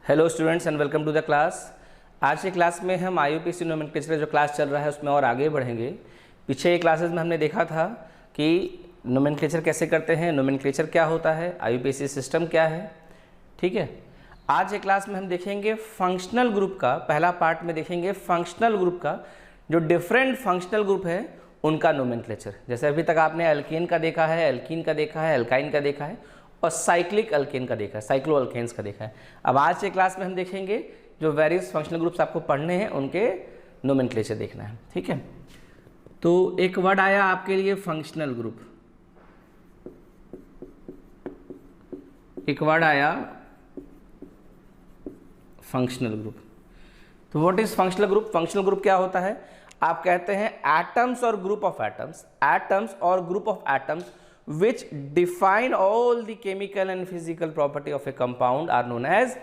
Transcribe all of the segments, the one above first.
Hello students and welcome to the class. आज की class में हम IUPAC नोमेनक्लेचर जो क्लास चल रहा है उसमें और आगे बढ़ेंगे। पीछे क्लासेस में हमने देखा था कि नोमेनक्लेचर कैसे करते हैं, नोमेनक्लेचर क्या होता है, IUPAC सिस्टम क्या है। ठीक है, आज के क्लास में हम देखेंगे फंक्शनल ग्रुप का, पहला पार्ट में देखेंगे फंक्शनल ग्रुप का, जो डिफरेंट फंक्शनल ग्रुप है उनका नोमेनक्लेचर। जैसे अभी तक आपने एल्केन का देखा है, एल्कीन का देखा है, एल्काइन का देखा है और साइक्लिक अल्केन का देखा है, साइक्लो अल्केन्स का देखा है। अब आज के क्लास में हम देखेंगे जो वेरियस फंक्शनल ग्रुप्स आपको पढ़ने हैं उनके नोमेनक्लेचर देखना है। ठीक है, तो एक वर्ड आया आपके लिए फंक्शनल ग्रुप, एक वर्ड आया फंक्शनल ग्रुप। तो what is functional group? Functional group क्या होता है? आप कहते हैं एटम्स और ग्रुप ऑफ एटम्स, एटम्स और group of atoms which define all the chemical and physical property of a compound are known as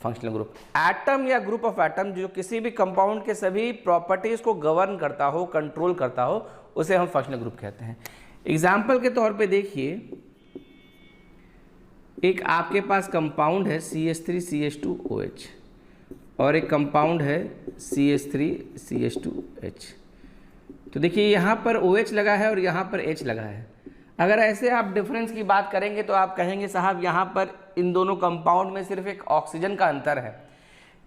functional group। Atom या group of atom जो किसी भी कंपाउंड के सभी प्रॉपर्टीज को गवर्न करता हो, कंट्रोल करता हो, उसे हम फंक्शनल ग्रुप कहते हैं। एग्जाम्पल के तौर पे देखिए, एक आपके पास कंपाउंड है CH3CH2OH और एक कंपाउंड है CH3CH2H। तो देखिए यहाँ पर OH लगा है और यहाँ पर H लगा है। अगर ऐसे आप डिफरेंस की बात करेंगे तो आप कहेंगे साहब यहाँ पर इन दोनों कंपाउंड में सिर्फ एक ऑक्सीजन का अंतर है,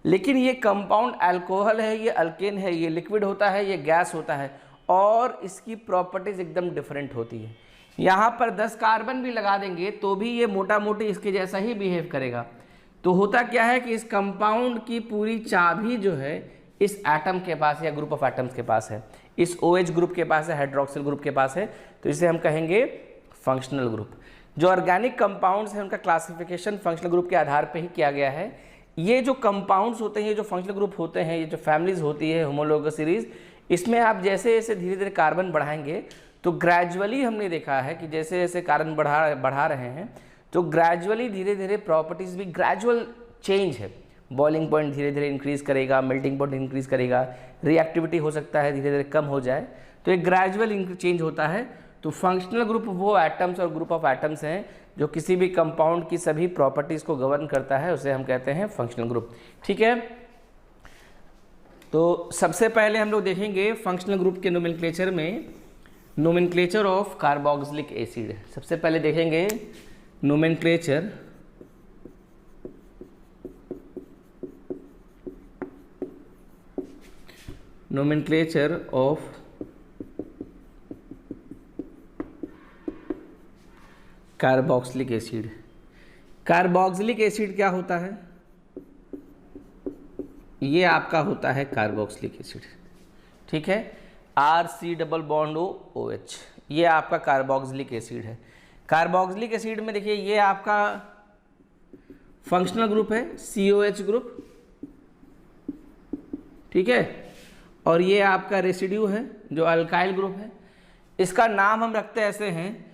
लेकिन ये कंपाउंड अल्कोहल है, ये अल्केन है, ये लिक्विड होता है, ये गैस होता है और इसकी प्रॉपर्टीज एकदम डिफरेंट होती है। यहाँ पर 10 कार्बन भी लगा देंगे तो भी ये मोटा मोटी इसके जैसा ही बिहेव करेगा। तो होता क्या है कि इस कंपाउंड की पूरी चाबी जो है इस एटम के पास या ग्रुप ऑफ एटम्स के पास है, इस OH ग्रुप के पास है, हाइड्रोक्सिल ग्रुप के पास है, तो इसे हम कहेंगे फंक्शनल ग्रुप। जो ऑर्गेनिक कंपाउंड्स हैं उनका क्लासिफिकेशन फंक्शनल ग्रुप के आधार पे ही किया गया है। ये जो कंपाउंड्स होते हैं, ये जो फंक्शनल ग्रुप होते हैं, ये जो फैमिलीज होती है होमोलोगस सीरीज, इसमें आप जैसे जैसे धीरे धीरे कार्बन बढ़ाएंगे तो ग्रेजुअली हमने देखा है कि जैसे जैसे कार्बन बढ़ा रहे हैं तो ग्रेजुअली धीरे धीरे प्रॉपर्टीज भी ग्रेजुअल चेंज है। बॉइलिंग पॉइंट धीरे धीरे इंक्रीज करेगा, मेल्टिंग पॉइंट इंक्रीज करेगा, रिएक्टिविटी हो सकता है धीरे धीरे कम हो जाए, तो एक ग्रेजुअल चेंज होता है। तो फंक्शनल ग्रुप वो एटम्स और ग्रुप ऑफ एटम्स हैं जो किसी भी कंपाउंड की सभी प्रॉपर्टीज को गवर्न करता है, उसे हम कहते हैं फंक्शनल ग्रुप। ठीक है, तो सबसे पहले हम लोग देखेंगे फंक्शनल ग्रुप के नोमेनक्लेचर में नोमेनक्लेचर ऑफ कार्बोक्सिलिक एसिड। सबसे पहले देखेंगे nomenclature of carboxylic acid. Carboxylic acid क्या होता है? ये आपका होता है कार्बोक्सिलिक एसिड। ठीक है, RC≡OH, ये आपका कार्बोक्सिलिक एसिड है। कार्बोक्सिलिक एसिड में देखिए ये आपका फंक्शनल ग्रुप है COH ग्रुप, ठीक है, और ये आपका रेसिड्यू है जो अल्काइल ग्रुप है। इसका नाम हम रखते ऐसे हैं,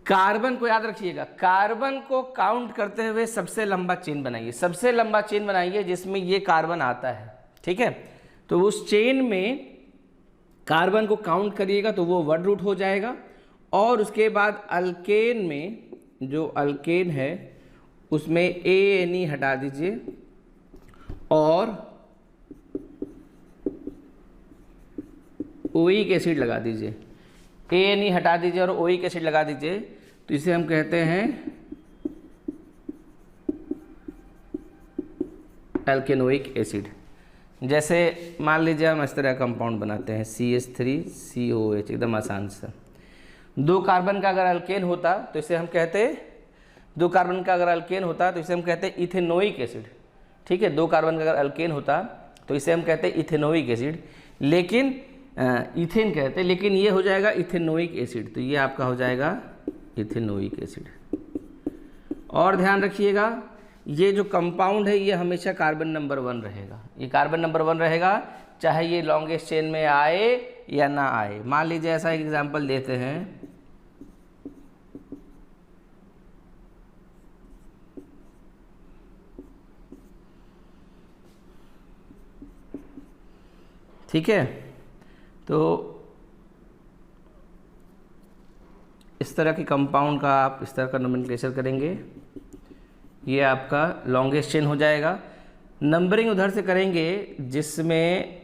कार्बन को याद रखिएगा, कार्बन को काउंट करते हुए सबसे लंबा चेन बनाइए, सबसे लंबा चेन बनाइए जिसमें ये कार्बन आता है। ठीक है, तो उस चेन में कार्बन को काउंट करिएगा तो वो वर्ड रूट हो जाएगा। और उसके बाद अल्केन में जो अल्केन है उसमें ANE हटा दीजिए और ओइक एसिड लगा दीजिए। ANE हटा दीजिए और ओइक एसिड लगा दीजिए, तो इसे हम कहते हैं एल्केनोइक एसिड। जैसे मान लीजिए हम इस तरह कंपाउंड बनाते हैं CH3COH, एकदम आसान सा। 2 कार्बन का अगर अल्केन होता तो इसे हम कहते, 2 कार्बन का अगर अल्केन होता तो इसे हम कहते इथेनोइक एसिड। ठीक है, 2 कार्बन का अगर अल्केन होता तो इसे हम कहते इथेनोइक एसिड, लेकिन इथेन कहते, लेकिन ये हो जाएगा इथेनोइक एसिड, तो ये आपका हो जाएगा इथेनोइक एसिड। और ध्यान रखिएगा ये जो कंपाउंड है ये हमेशा कार्बन नंबर 1 रहेगा, ये कार्बन नंबर 1 रहेगा चाहे ये लॉन्गेस्ट चेन में आए या ना आए। मान लीजिए ऐसा एक एग्जांपल देते हैं, ठीक है, तो इस तरह की कंपाउंड का आप इस तरह का नोमेनक्लेचर करेंगे। ये आपका लॉन्गेस्ट चेन हो जाएगा। नंबरिंग उधर से करेंगे जिसमें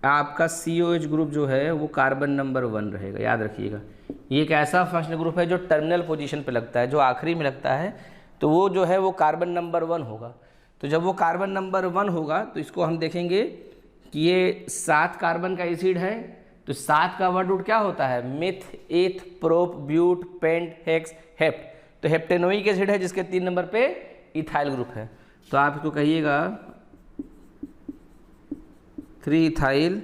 आपका COH ग्रुप जो है वो कार्बन नंबर 1 रहेगा, याद रखिएगा। ये एक ऐसा फंक्शनल ग्रुप है जो टर्मिनल पोजीशन पे लगता है, जो आखिरी में लगता है, तो वो जो है वो कार्बन नंबर 1 होगा। तो जब वो कार्बन नंबर 1 होगा तो इसको हम देखेंगे कि ये 7 कार्बन का एसिड है, तो 7 का वर्ड रूट क्या होता है? Meth, eth, prop, but, pent, hex, hept. तो हेप्टेनोइक एसिड है जिसके 3 नंबर पे इथाइल ग्रुप है। तो आप इसको कहिएगा 3 इथाइल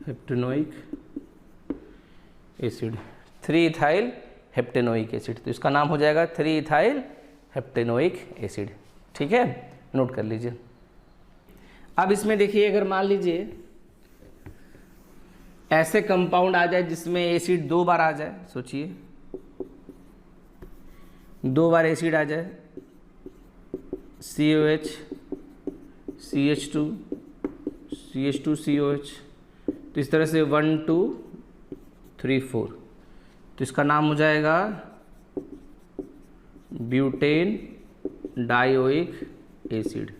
हेप्टेनोइक एसिड, 3 इथाइल हेप्टेनोइक एसिड। तो इसका नाम हो जाएगा 3 इथाइल हेप्टेनोइक एसिड। ठीक है, नोट कर लीजिए। अब इसमें देखिए, अगर मान लीजिए ऐसे कंपाउंड आ जाए जिसमें एसिड 2 बार आ जाए, सोचिए 2 बार एसिड आ जाए, COH, CH2, CH2, COH, तो इस तरह से 1 2 3 4, तो इसका नाम हो जाएगा ब्यूटेन डायोइक एसिड।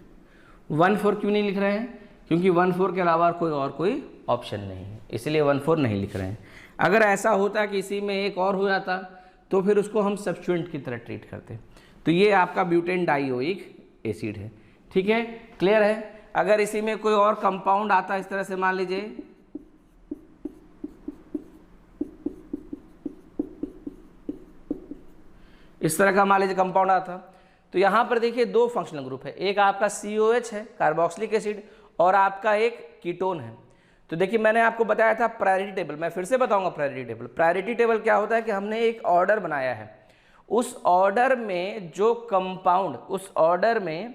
1,4 क्यों नहीं लिख रहे हैं? क्योंकि 1,4 के अलावा कोई ऑप्शन नहीं है, इसलिए 1,4 नहीं लिख रहे हैं। अगर ऐसा होता कि इसी में एक और हो जाता तो फिर उसको हम सब्स्टिट्यूएंट की तरह ट्रीट करते। तो ये आपका ब्यूटेन डायोइक एसिड है। ठीक है, क्लियर है। अगर इसी में कोई और कंपाउंड आता इस तरह से, मान लीजिए इस तरह का, मान लीजिए कंपाउंड आता, तो यहाँ पर देखिए 2 फंक्शनल ग्रुप है, एक आपका COH है कार्बोक्सिलिक एसिड और आपका एक कीटोन है। तो देखिए मैंने आपको बताया था प्रायोरिटी टेबल, मैं फिर से बताऊंगा प्रायोरिटी टेबल। प्रायोरिटी टेबल क्या होता है कि हमने एक ऑर्डर बनाया है, उस ऑर्डर में जो कंपाउंड, उस ऑर्डर में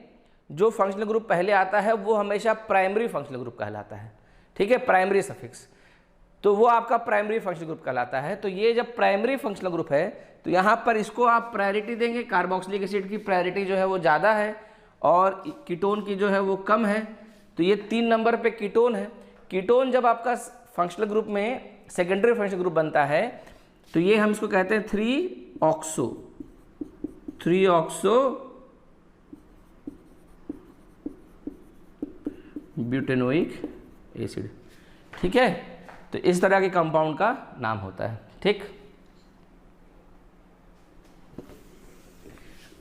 जो फंक्शनल ग्रुप पहले आता है वो हमेशा प्राइमरी फंक्शनल ग्रुप कहलाता है। ठीक है, प्राइमरी सफिक्स, तो वो आपका प्राइमरी फंक्शनल ग्रुप कहलाता है। तो ये जब प्राइमरी फंक्शनल ग्रुप है तो यहाँ पर इसको आप प्रायोरिटी देंगे। कार्बोक्सिलिक एसिड की प्रायोरिटी जो है वो ज़्यादा है और कीटोन की जो है वो कम है, तो ये 3 नंबर पे कीटोन है। कीटोन जब आपका फंक्शनल ग्रुप में सेकेंडरी फंक्शनल ग्रुप बनता है तो ये हम इसको कहते हैं 3 ऑक्सो ब्यूटेनोइक एसिड। ठीक है, तो इस तरह के कंपाउंड का नाम होता है। ठीक,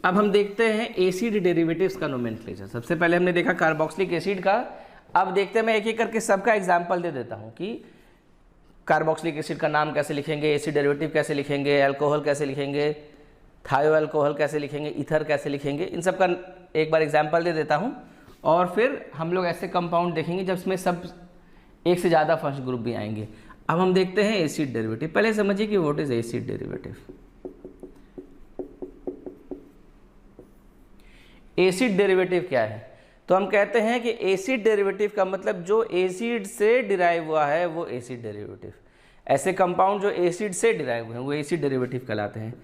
अब हम देखते हैं एसिड डेरिवेटिव्स का नोमेनक्लेचर। सबसे पहले हमने देखा कार्बोक्सिलिक एसिड का, अब देखते हैं, मैं एक एक करके सबका एग्जांपल दे देता हूं कि कार्बोक्सिलिक एसिड का नाम कैसे लिखेंगे, एसिड डेरिवेटिव कैसे लिखेंगे, अल्कोहल कैसे लिखेंगे, थायो अल्कोहल कैसे लिखेंगे, ईथर कैसे लिखेंगे, इन सब का एक बार एग्जाम्पल दे देता हूँ। और फिर हम लोग ऐसे कंपाउंड देखेंगे जब इसमें सब एक से ज़्यादा फंक्शनल ग्रुप भी आएंगे। अब हम देखते हैं एसिड डेरिवेटिव। पहले समझिए कि what is acid derivative. Acid derivative क्या है? तो हम कहते हैं कि एसिड डेरिवेटिव का मतलब जो एसिड से डिराइव हुआ है वो एसिड डेरिवेटिव। ऐसे कंपाउंड जो एसिड से डिराइव हुए हैं वो एसिड डेरिवेटिव कहलाते हैं।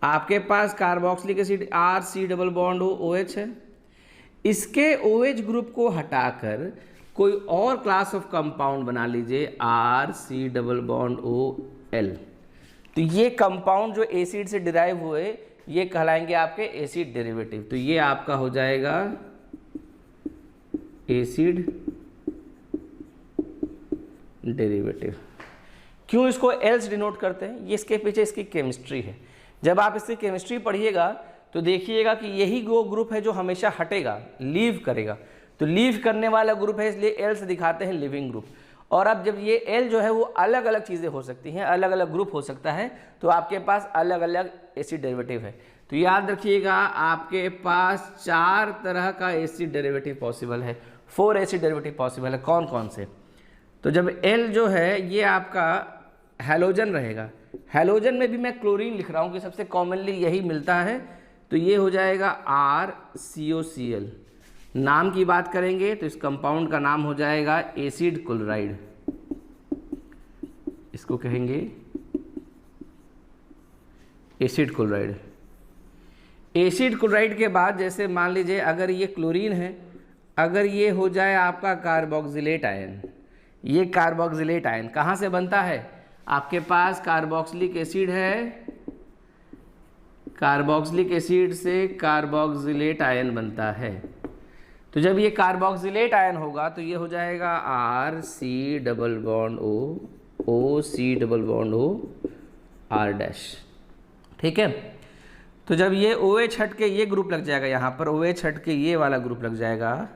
आपके पास carboxylic acid RC double bond OH है, इसके OH ग्रुप को हटाकर कोई और क्लास ऑफ कंपाउंड बना लीजिए RC डबल बॉन्ड OL, तो ये कंपाउंड जो एसिड से डिराइव हुए ये कहलाएंगे आपके एसिड डेरिवेटिव। तो ये आपका हो जाएगा एसिड डेरिवेटिव। क्यों इसको L से डिनोट करते हैं? ये इसके पीछे इसकी केमिस्ट्री है। जब आप इसकी केमिस्ट्री पढ़िएगा तो देखिएगा कि यही वो ग्रुप है जो हमेशा हटेगा, लीव करेगा। तो लीव करने वाला ग्रुप है, इसलिए L से दिखाते हैं लिविंग ग्रुप। और अब जब ये L जो है वो अलग अलग चीज़ें हो सकती हैं, अलग अलग ग्रुप हो सकता है, तो आपके पास अलग अलग एसिड डेरिवेटिव है। तो याद रखिएगा आपके पास 4 तरह का एसिड डेरिवेटिव पॉसिबल है, 4 एसिड डेरिवेटिव पॉसिबल है। कौन कौन से? तो जब L जो है ये आपका हैलोजन रहेगा, हैलोजन में भी मैं क्लोरीन लिख रहा हूँ कि सबसे कॉमनली यही मिलता है, तो ये हो जाएगा RCOCl। नाम की बात करेंगे तो इस कंपाउंड का नाम हो जाएगा एसिड क्लोराइड, इसको कहेंगे एसिड क्लोराइड। एसिड क्लोराइड के बाद जैसे मान लीजिए अगर ये क्लोरीन है, अगर ये हो जाए आपका कार्बोक्सिलेट आयन, ये कार्बोक्सिलेट आयन कहाँ से बनता है? आपके पास कार्बोक्सिलिक एसिड है, कार्बोक्सिलिक एसिड से कार्बोक्सिलेट आयन बनता है। तो जब ये कार्बोक्सिलेट आयन होगा तो ये हो जाएगा RC double bond O C double bond O R dash. ठीक है, तो जब ये OH हट के ये ग्रुप लग जाएगा, यहाँ पर OH हट के ये वाला ग्रुप लग जाएगा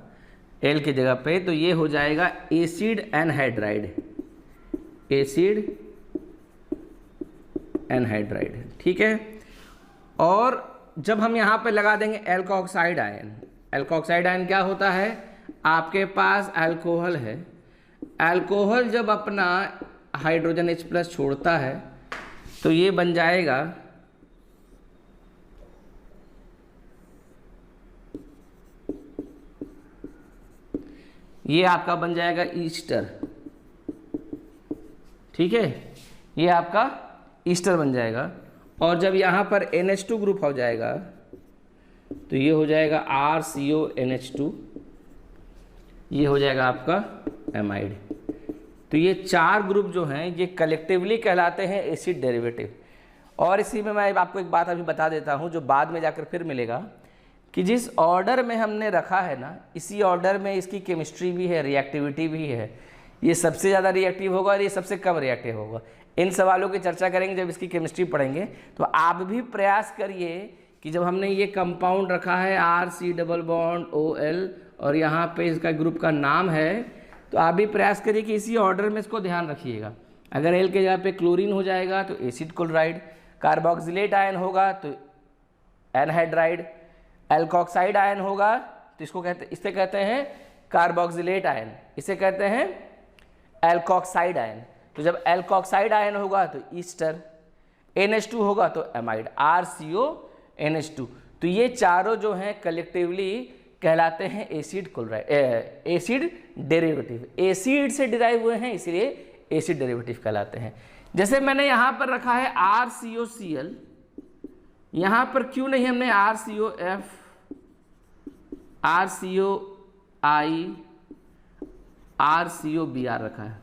L की जगह पे, तो ये हो जाएगा एसिड एनहाइड्राइड, एसिड एनहाइड्राइड। ठीक है, और जब हम यहाँ पे लगा देंगे एल्कोक्साइड आयन, एल्कोक्साइड आयन क्या होता है, आपके पास अल्कोहल है, अल्कोहल जब अपना हाइड्रोजन H+ छोड़ता है तो ये बन जाएगा ये आपका बन जाएगा ईस्टर। ठीक है, ये आपका ईस्टर बन जाएगा। और जब यहाँ पर NH2 ग्रुप हो जाएगा तो ये हो जाएगा RCONH2, ये हो जाएगा आपका एमाइड। तो ये 4 ग्रुप जो हैं ये कलेक्टिवली कहलाते हैं एसिड डेरिवेटिव। और इसी में मैं आपको एक बात अभी बता देता हूँ जो बाद में जाकर फिर मिलेगा, कि जिस ऑर्डर में हमने रखा है ना, इसी ऑर्डर में इसकी केमिस्ट्री भी है, रिएक्टिविटी भी है। ये सबसे ज़्यादा रिएक्टिव होगा और ये सबसे कम रिएक्टिव होगा। इन सवालों की चर्चा करेंगे जब इसकी केमिस्ट्री पढ़ेंगे। तो आप भी प्रयास करिए कि जब हमने ये कंपाउंड रखा है RC डबल बॉन्ड OL और यहाँ पे इसका ग्रुप का नाम है, तो आप भी प्रयास करिए कि इसी ऑर्डर में इसको ध्यान रखिएगा। अगर L के जगह पे क्लोरीन हो जाएगा तो एसिड क्लोराइड, कार्बोक्सिलेट आयन होगा तो एनहाइड्राइड, एल्कोक्साइड आयन होगा तो इसे कहते हैं कार्बोक्सिलेट आयन, इसे कहते हैं एल्कोक्साइड आयन। तो जब एल्कोक्साइड आयन होगा तो ईस्टर, NH2 होगा तो एमाइड, RCONH2। तो ये चारों जो हैं कलेक्टिवली कहलाते हैं acid chloride, acid derivative. Acid से डिराइव हुए हैं इसलिए एसिड डेरिवेटिव कहलाते हैं। जैसे मैंने यहाँ पर रखा है RCOCl, यहाँ पर क्यों नहीं हमने RCOF, RCOI, RCOBr रखा है?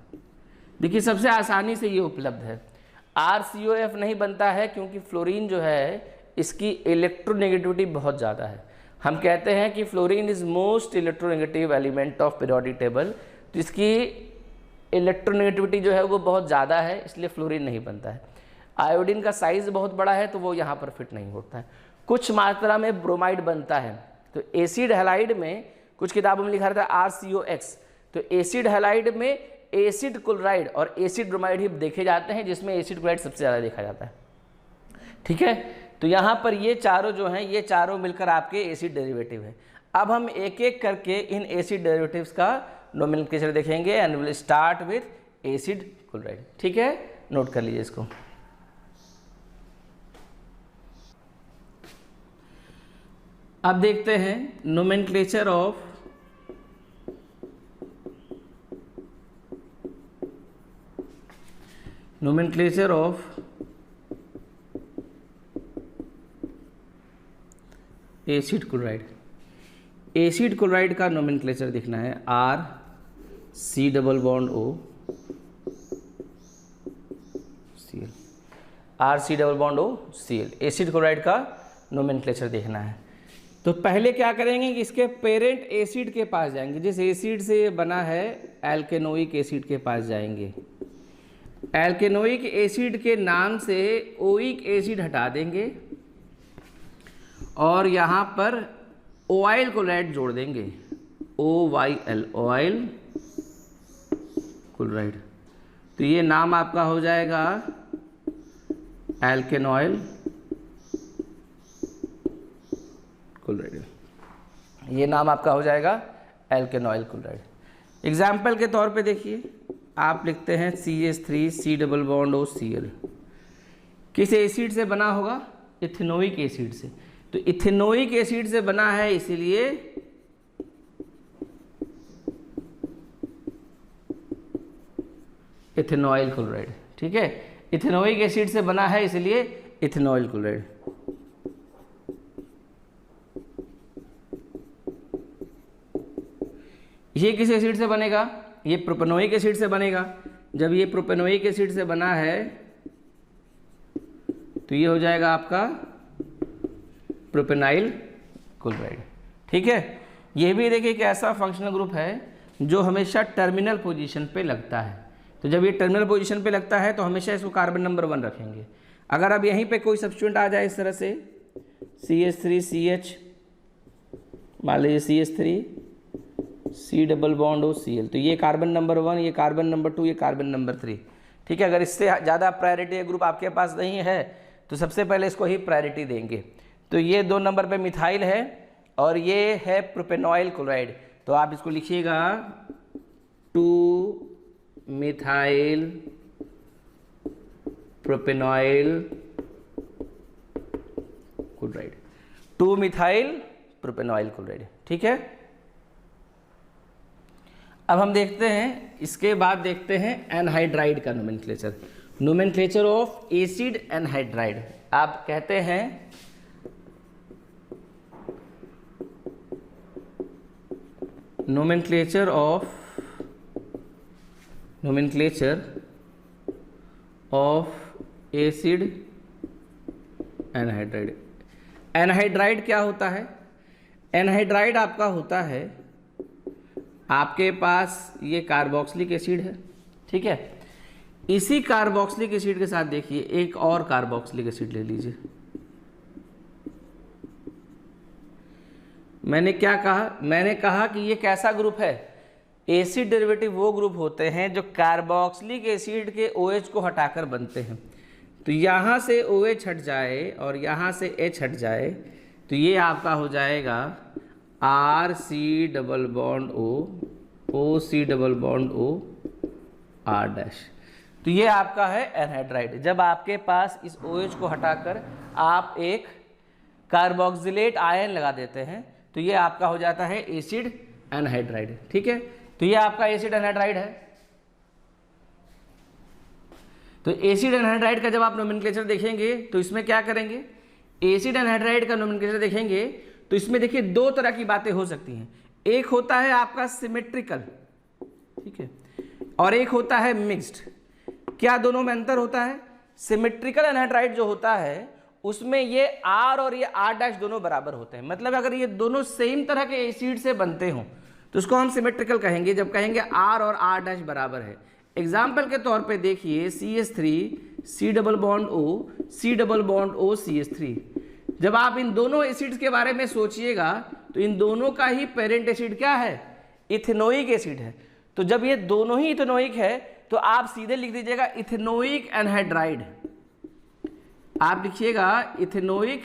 देखिए सबसे आसानी से ये उपलब्ध है। RCOF नहीं बनता है क्योंकि फ्लोरीन जो है इसकी इलेक्ट्रोनेगेटिविटी बहुत ज़्यादा है। हम कहते हैं कि fluorine is most electronegative element of periodic table, तो इसकी इलेक्ट्रोनेगेटिविटी जो है वो बहुत ज़्यादा है, इसलिए फ्लोरीन नहीं बनता है। आयोडीन का साइज़ बहुत बड़ा है तो वो यहाँ पर फिट नहीं होता है। कुछ मात्रा में ब्रोमाइड बनता है, तो एसिड हैलाइड में कुछ किताबों में लिखा रहता है RCOX, तो एसिड हैलाइड में एसिड क्लोराइड और एसिड ब्रोमाइड ही देखे जाते हैं, जिसमें एसिड क्लोराइड सबसे ज़्यादा देखा जाता है। ठीक है, तो यहाँ पर ये चारों जो हैं ये चारों मिलकर आपके एसिड डेरिवेटिव हैं। अब हम एक एक करके इन एसिड डेरिवेटिव्स का नोमेनक्लेचर देखेंगे and will start with acid chloride. ठीक है, नोट कर लीजिए इसको। अब देखते हैं nomenclature of acid chloride. Acid chloride का नोमेनक्लेचर देखना है RC double bond O Cl, RC double bond O Cl, acid chloride का नोमेनक्लेचर देखना है। तो पहले क्या करेंगे कि इसके पेरेंट एसिड के पास जाएंगे, जिस एसिड से ये बना है एल्केनोइक एसिड के पास जाएंगे। एल्केनोइक एसिड के नाम से ओइक एसिड हटा देंगे और यहाँ पर ऑयल क्लोराइड जोड़ देंगे, OYL, ऑयल क्लोराइड। तो ये नाम आपका हो जाएगा एल्केनॉयल क्लोराइड, ये नाम आपका हो जाएगा एल्केनॉयल क्लोराइड। एग्जाम्पल के तौर पे देखिए, आप लिखते हैं CH3 double bond O Cl, किस एसिड से बना होगा? इथेनोइक एसिड से। तो इथेनोइक एसिड से बना है इसलिए इथेनॉयल क्लोराइड। ठीक है, इथेनोइक एसिड से बना है इसलिए इथेनॉयल क्लोराइड। ये किस एसिड से बनेगा? ये प्रोपेनोइक एसिड से बनेगा। जब ये प्रोपेनोइक एसिड से बना है तो ये हो जाएगा आपका प्रोपेनाइल क्लोराइड। ठीक है, ये भी देखिए एक ऐसा फंक्शनल ग्रुप है जो हमेशा टर्मिनल पोजीशन पे लगता है। तो जब ये टर्मिनल पोजीशन पे लगता है तो हमेशा इसको कार्बन नंबर 1 रखेंगे। अगर अब यहीं पे कोई सब्स्टिट्यूएंट आ जाए इस तरह से CH3CH, मान लीजिए CH3 C double bond O Cl, तो ये कार्बन नंबर 1, ये कार्बन नंबर 2, ये कार्बन नंबर 3। ठीक है, अगर इससे ज़्यादा प्रायोरिटी ग्रुप आपके पास नहीं है तो सबसे पहले इसको ही प्रायोरिटी देंगे। तो ये 2 नंबर पे मिथाइल है और ये है प्रोपेनॉइल क्लोराइड। तो आप इसको लिखिएगा 2 मिथाइल प्रोपेनॉइल क्लोराइड, 2 मिथाइल प्रोपेनॉइल क्लोराइड। ठीक है, अब हम देखते हैं, इसके बाद देखते हैं एनहाइड्राइड का nomenclature. Nomenclature of acid anhydride. आप कहते हैं nomenclature of acid anhydride. Anhydride क्या होता है? एनहाइड्राइड आपका होता है, आपके पास ये कार्बोक्सिलिक एसिड है। ठीक है, इसी कार्बोक्सिलिक एसिड के साथ देखिए एक और कार्बोक्सिलिक एसिड ले लीजिए। मैंने क्या कहा? मैंने कहा कि ये कैसा ग्रुप है? एसिड डेरिवेटिव वो ग्रुप होते हैं जो कार्बोक्सिलिक एसिड के OH को हटाकर बनते हैं। तो यहाँ से OH हट जाए और यहाँ से H हट जाए तो ये आपका हो जाएगा RC double bond O, OC double bond O, R'। तो ये आपका है एनहाइड्राइड। जब आपके पास इस OH को हटाकर आप एक कार्बोक्सिलेट आयन लगा देते हैं तो ये आपका हो जाता है एसिड एनहाइड्राइड। ठीक है, तो ये आपका एसिड एनहाइड्राइड है। तो एसिड एनहाइड्राइड का जब आप नोमेनक्लेचर देखेंगे तो इसमें क्या करेंगे? एसिड एनहाइड्राइड का नोमेनक्लेचर देखेंगे तो इसमें देखिए 2 तरह की बातें हो सकती हैं। एक होता है आपका सिमेट्रिकल, ठीक है, और एक होता है मिक्स्ड। क्या दोनों में अंतर होता है? सिमेट्रिकल एनहाइड्राइड जो होता है उसमें ये R और ये R' दोनों बराबर होते हैं। मतलब अगर ये दोनों सेम तरह के एसिड से बनते हों तो उसको हम सिमेट्रिकल कहेंगे, जब कहेंगे R और R' बराबर है। एग्जाम्पल के तौर पे देखिए CH3 C double bond O, C double bond O CH3। जब आप इन दोनों एसिड्स के बारे में सोचिएगा तो इन दोनों का ही पेरेंट एसिड क्या है? इथेनोइक एसिड है। तो जब ये दोनों ही इथेनोइक है तो आप सीधे लिख दीजिएगा इथेनोइक एनहाइड्राइड। आप लिखिएगा इथेनोइक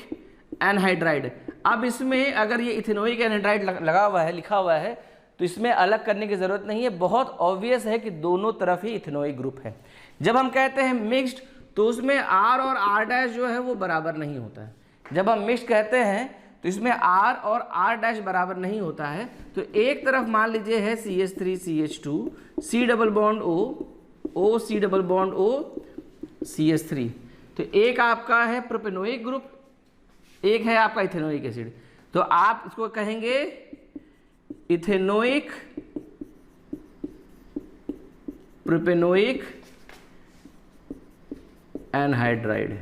एनहाइड्राइड। अब इसमें अगर ये इथेनोइक एनहाइड्राइड लगा हुआ है, लिखा हुआ है, तो इसमें अलग करने की ज़रूरत नहीं है। बहुत ऑब्वियस है कि दोनों तरफ ही इथेनोइक ग्रुप है। जब हम कहते हैं मिक्स्ड तो उसमें R और R' जो है वो बराबर नहीं होता है। जब हम मिक्स्ड कहते हैं तो इसमें R और R' बराबर नहीं होता है। तो एक तरफ मान लीजिए है CH3 CH2 C double bond O, O C double bond O CH3। तो एक आपका है प्रोपेनोइक ग्रुप, एक है आपका इथेनोइक एसिड। तो आप इसको कहेंगे इथेनोइक प्रोपेनोइक एनहाइड्राइड।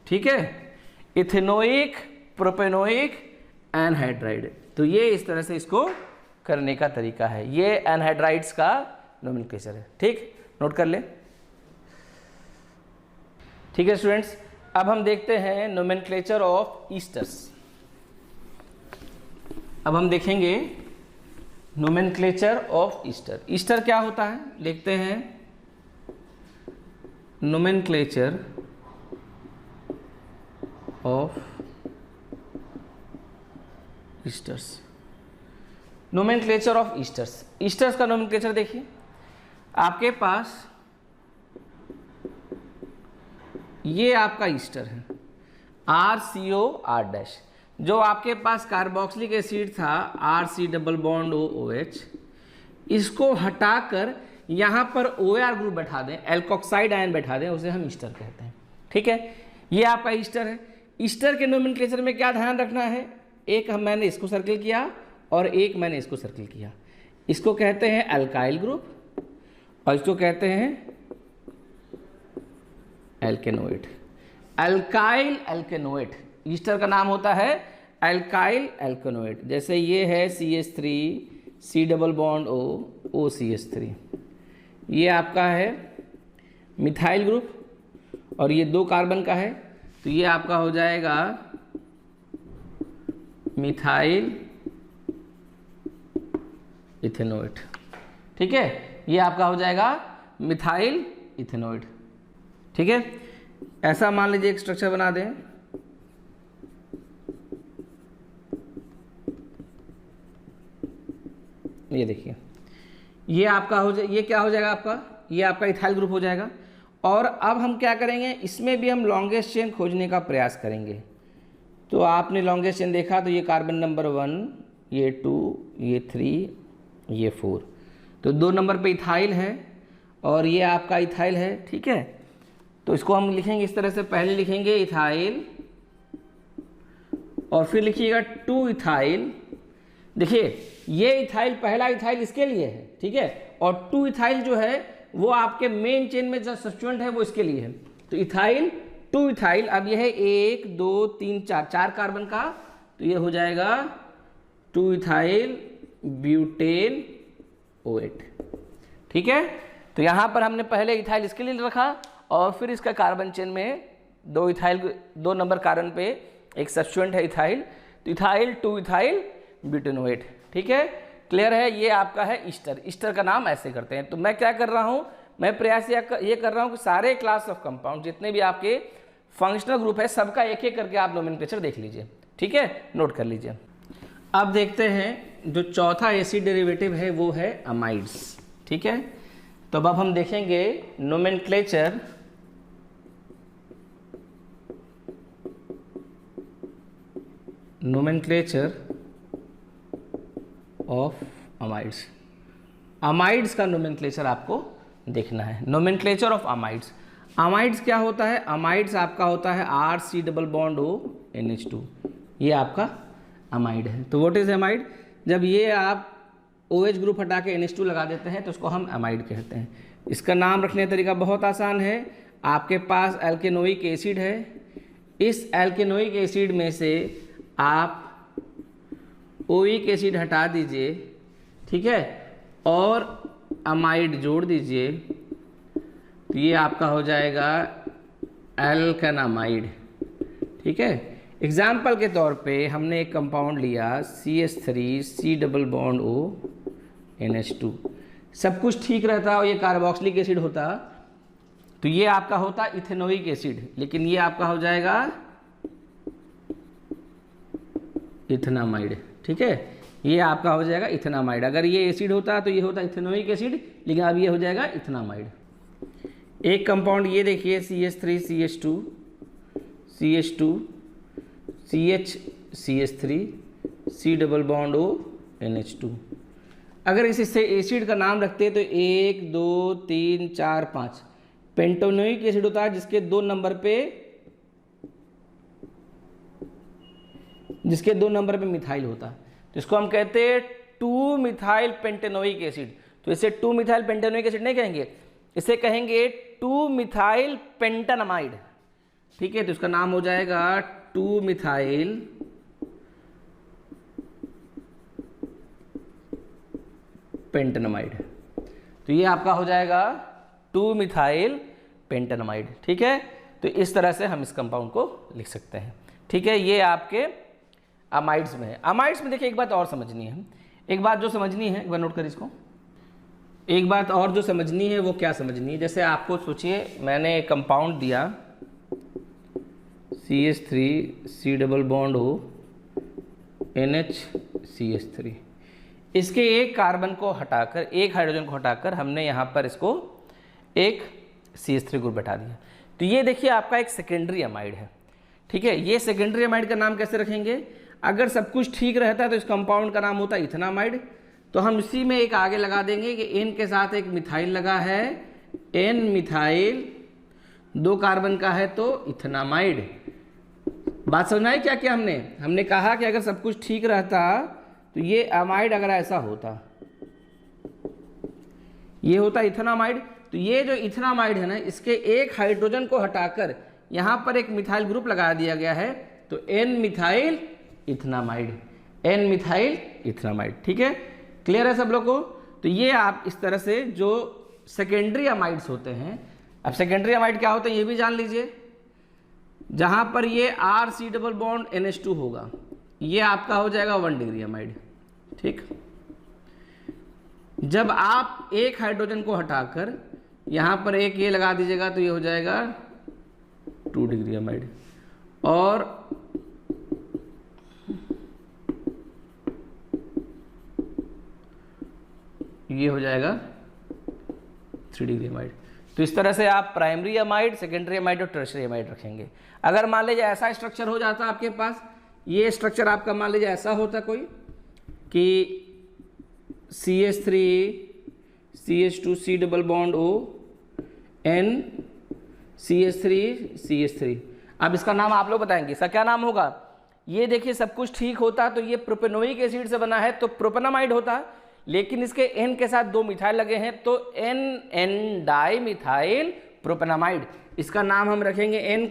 ठीक है, इथेनोइक प्रोपेनोइक एनहाइड्राइड। तो ये इस तरह से इसको करने का तरीका है। ये एनहाइड्राइड्स का नोमेनक्लेचर है। ठीक, नोट कर ले। ठीक है स्टूडेंट्स, अब हम देखते हैं नोमेनक्लेचर ऑफ ईस्टर्स। अब हम देखेंगे नोमेनक्लेचर ऑफ ईस्टर। ईस्टर क्या होता है? देखते हैं nomenclature of esters. Nomenclature of esters. Esters का नोमेनक्लेचर देखिए, आपके पास ये आपका ईस्टर है RCO R'। जो आपके पास कार्बोक्सिलिक एसिड था RC डबल बॉन्ड OH, इसको हटाकर यहाँ पर OR ग्रुप बैठा दें, एल्कोक्साइड आयन बैठा दें, उसे हम ईस्टर कहते हैं। ठीक है, ये आपका ईस्टर है। ईस्टर के नोमेनक्लेचर में क्या ध्यान रखना है? एक मैंने इसको सर्किल किया और एक मैंने इसको सर्किल किया। इसको कहते हैं अल्काइल ग्रुप और इसको कहते हैं एल्केनोइड, अल्काइल एल्केनोइड। ईस्टर का नाम होता है अल्काइल एल्केनोइड। जैसे ये है CH3 C double bond O OCH3, ये आपका है मिथाइल ग्रुप और ये 2 कार्बन का है, तो ये आपका हो जाएगा मिथाइल इथेनोइड। ठीक है, ये आपका हो जाएगा मिथाइल इथेनोइड। ठीक है, ऐसा मान लीजिए एक स्ट्रक्चर बना दें। ये देखिए, ये आपका ये क्या हो जाएगा आपका, ये आपका इथाइल ग्रुप हो जाएगा। और अब हम क्या करेंगे, इसमें भी हम लॉन्गेस्ट चेन खोजने का प्रयास करेंगे। तो आपने लॉन्गेस्ट चेन देखा, तो ये कार्बन नंबर 1, ये 2, ये 3, ये 4, तो 2 नंबर पे इथाइल है और ये आपका इथाइल है। ठीक है, तो इसको हम लिखेंगे इस तरह से, पहले लिखेंगे इथाइल और फिर लिखिएगा 2 इथाइल। देखिए, ये इथाइल, पहला इथाइल इसके लिए है, ठीक है, और 2 इथाइल जो है वो आपके मेन चेन में जो सब्स्टिट्यूएंट है वो इसके लिए है। तो इथाइल 2 इथाइल, अब यह है 1 2 3 4 कार्बन का, तो ये हो जाएगा 2 इथाइल ब्यूटेन OH। ठीक है, तो यहाँ पर हमने पहले इथाइल इसके लिए रखा और फिर इसका कार्बन चेन में 2 इथाइल, 2 नंबर कार्बन पे एक सब्स्टिट्यूएंट है इथाइल, तो इथाइल 2 इथाइल ब्यूटेन OH। ठीक है, क्लियर है। ये आपका है ईस्टर। ईस्टर का नाम ऐसे करते हैं। तो मैं क्या कर रहा हूँ, मैं प्रयास ये कर रहा हूँ कि सारे क्लास ऑफ कंपाउंड जितने भी आपके फंक्शनल ग्रुप है सबका एक एक करके आप नोमेनक्लेचर देख लीजिए। ठीक है, नोट कर लीजिए। अब देखते हैं जो चौथा एसिड डेरिवेटिव है वो है अमाइड्स। ठीक है, तो अब हम देखेंगे नोमेनक्लेचर ऑफ अमाइड्स। अमाइड्स का नोमेनक्लेचर आपको देखना है। Nomenclature of amides. अमाइड्स क्या होता है, अमाइड्स आपका होता है RC double bond O NH2, ये आपका अमाइड है। तो व्हाट इज अमाइड, जब ये आप OH ग्रुप हटा के NH2 लगा देते हैं तो उसको हम अमाइड कहते हैं। इसका नाम रखने का तरीका बहुत आसान है। आपके पास एल्केनोइक एसिड है, इस एल्केनोइक एसिड में से आप ओइक एसिड हटा दीजिए, ठीक है, और अमाइड जोड़ दीजिए, तो ये आपका हो जाएगा एल्केनामाइड। ठीक है, एग्जाम्पल के तौर पे हमने एक कंपाउंड लिया CH3 C double bond O NH2, सब कुछ ठीक रहता और ये कार्बोक्सिलिक एसिड होता तो ये आपका होता इथेनोइक एसिड, लेकिन ये आपका हो जाएगा इथेनामाइड। ठीक है, ये आपका हो जाएगा इथेनामाइड। अगर ये एसिड होता तो ये होता इथेनोइक एसिड, लेकिन अब ये हो जाएगा इथेनामाइड। एक कंपाउंड ये देखिए CH3 CH2 CH2 CH CH3 C double bond O NH2। अगर इससे एसिड का नाम रखते तो 1 2 3 4 5 पेंटोनोइक एसिड होता है, जिसके 2 नंबर पे मिथाइल होता है, तो इसको हम कहते हैं 2 मिथाइल पेंटेनोइक एसिड। तो इसे 2 मिथाइल पेंटेनोइक एसिड नहीं कहेंगे, इसे कहेंगे 2 मिथाइल पेंटानामाइड। ठीक है, तो इसका नाम हो जाएगा 2 मिथाइल पेंटानामाइड। तो ये आपका हो जाएगा 2 मिथाइल पेंटानामाइड। ठीक है, तो इस तरह से हम इस कंपाउंड को लिख सकते हैं। ठीक है, ये आपके अमाइड्स में है। अमाइड्स में देखिए एक बात और समझनी है, एक बात जो समझनी है, एक बार नोट कर इसको। एक बात और जो समझनी है वो क्या समझनी है, जैसे आपको सोचिए मैंने एक कंपाउंड दिया CH3 C double bond O NHCH3, इसके एक कार्बन को हटाकर, एक हाइड्रोजन को हटाकर हमने यहाँ पर इसको एक CH3 ग्रुप बैठा दिया। तो ये देखिए आपका एक सेकेंडरी अमाइड है। ठीक है, ये सेकेंडरी अमाइड का नाम कैसे रखेंगे, अगर सब कुछ ठीक रहता है तो इस कंपाउंड का नाम होता है इथेनामाइड। तो हम इसी में एक आगे लगा देंगे कि N के साथ एक मिथाइल लगा है, N मिथाइल 2 कार्बन का है तो इथेनामाइड। बात समझ आई क्या? हमने कहा कि अगर सब कुछ ठीक रहता तो ये अमाइड अगर ऐसा होता, ये होता है इथेनामाइड। तो ये जो इथेनामाइड है ना, इसके एक हाइड्रोजन को हटाकर यहाँ पर एक मिथाइल ग्रुप लगा दिया गया है, तो N methyl ethanamide, N methyl ethanamide. ठीक है, क्लियर है सब लोग को? तो ये आप इस तरह से जो सेकेंडरी अमाइड्स होते हैं, अब सेकेंडरी अमाइड क्या होते हैं ये भी जान लीजिए। जहाँ पर ये R C double bond NH2 होगा, ये आपका हो जाएगा 1 डिग्री अमाइड। ठीक, जब आप एक हाइड्रोजन को हटाकर यहाँ पर एक ये लगा दीजिएगा तो ये हो जाएगा 2 डिग्री अमाइड, और ये हो जाएगा 3 डिग्री अमाइड। तो इस तरह से आप प्राइमरी अमाइड, सेकेंडरी अमाइड और टर्शियरी अमाइड रखेंगे। अगर मान लीजिए ऐसा स्ट्रक्चर हो जाता आपके पास, ये स्ट्रक्चर आपका मान लीजिए ऐसा होता कोई कि CH3 CH2 C double bond O N CH3 CH3। अब इसका नाम आप लोग बताएंगे, इसका क्या नाम होगा? ये देखिए सब कुछ ठीक होता तो ये प्रोपेनोइक एसिड से बना है तो प्रोपेनामाइड होता, लेकिन इसके N के साथ 2 मिथाइल लगे हैं तो N डाई मिथाइल प्रोपेनामाइड। इसका नाम हम रखेंगे N,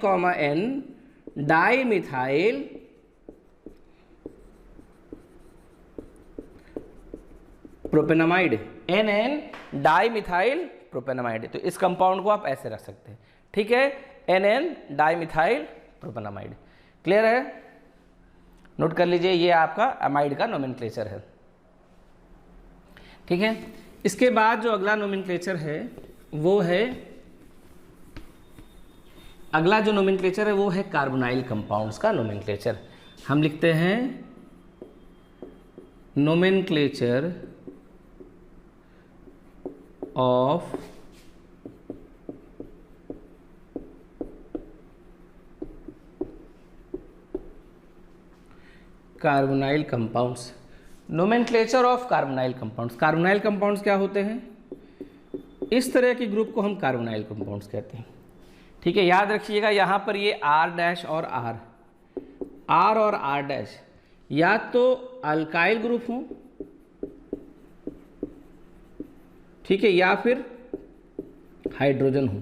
di methyl propanamide, NN di methyl propanamide. तो इस कंपाउंड को आप ऐसे रख सकते हैं। ठीक है, NN डाई मिथाइल प्रोपेनामाइड। क्लियर है? नोट कर लीजिए, ये आपका अमाइड का नोमेनक्लेचर है। ठीक है, इसके बाद जो अगला नोमेनक्लेचर है वो है, अगला जो नोमेनक्लेचर है वो है कार्बोनाइल कंपाउंड्स का नोमेनक्लेचर। हम लिखते हैं nomenclature of carbonyl compounds. Nomenclature of carbonyl compounds. Carbonyl compounds क्या होते हैं? इस तरह के ग्रुप को हम कार्बोनाइल कंपाउंड्स कहते हैं। ठीक है, याद रखिएगा यहाँ पर ये R' और R और R' या तो अल्काइल ग्रुप हों, ठीक है, या फिर हाइड्रोजन हो।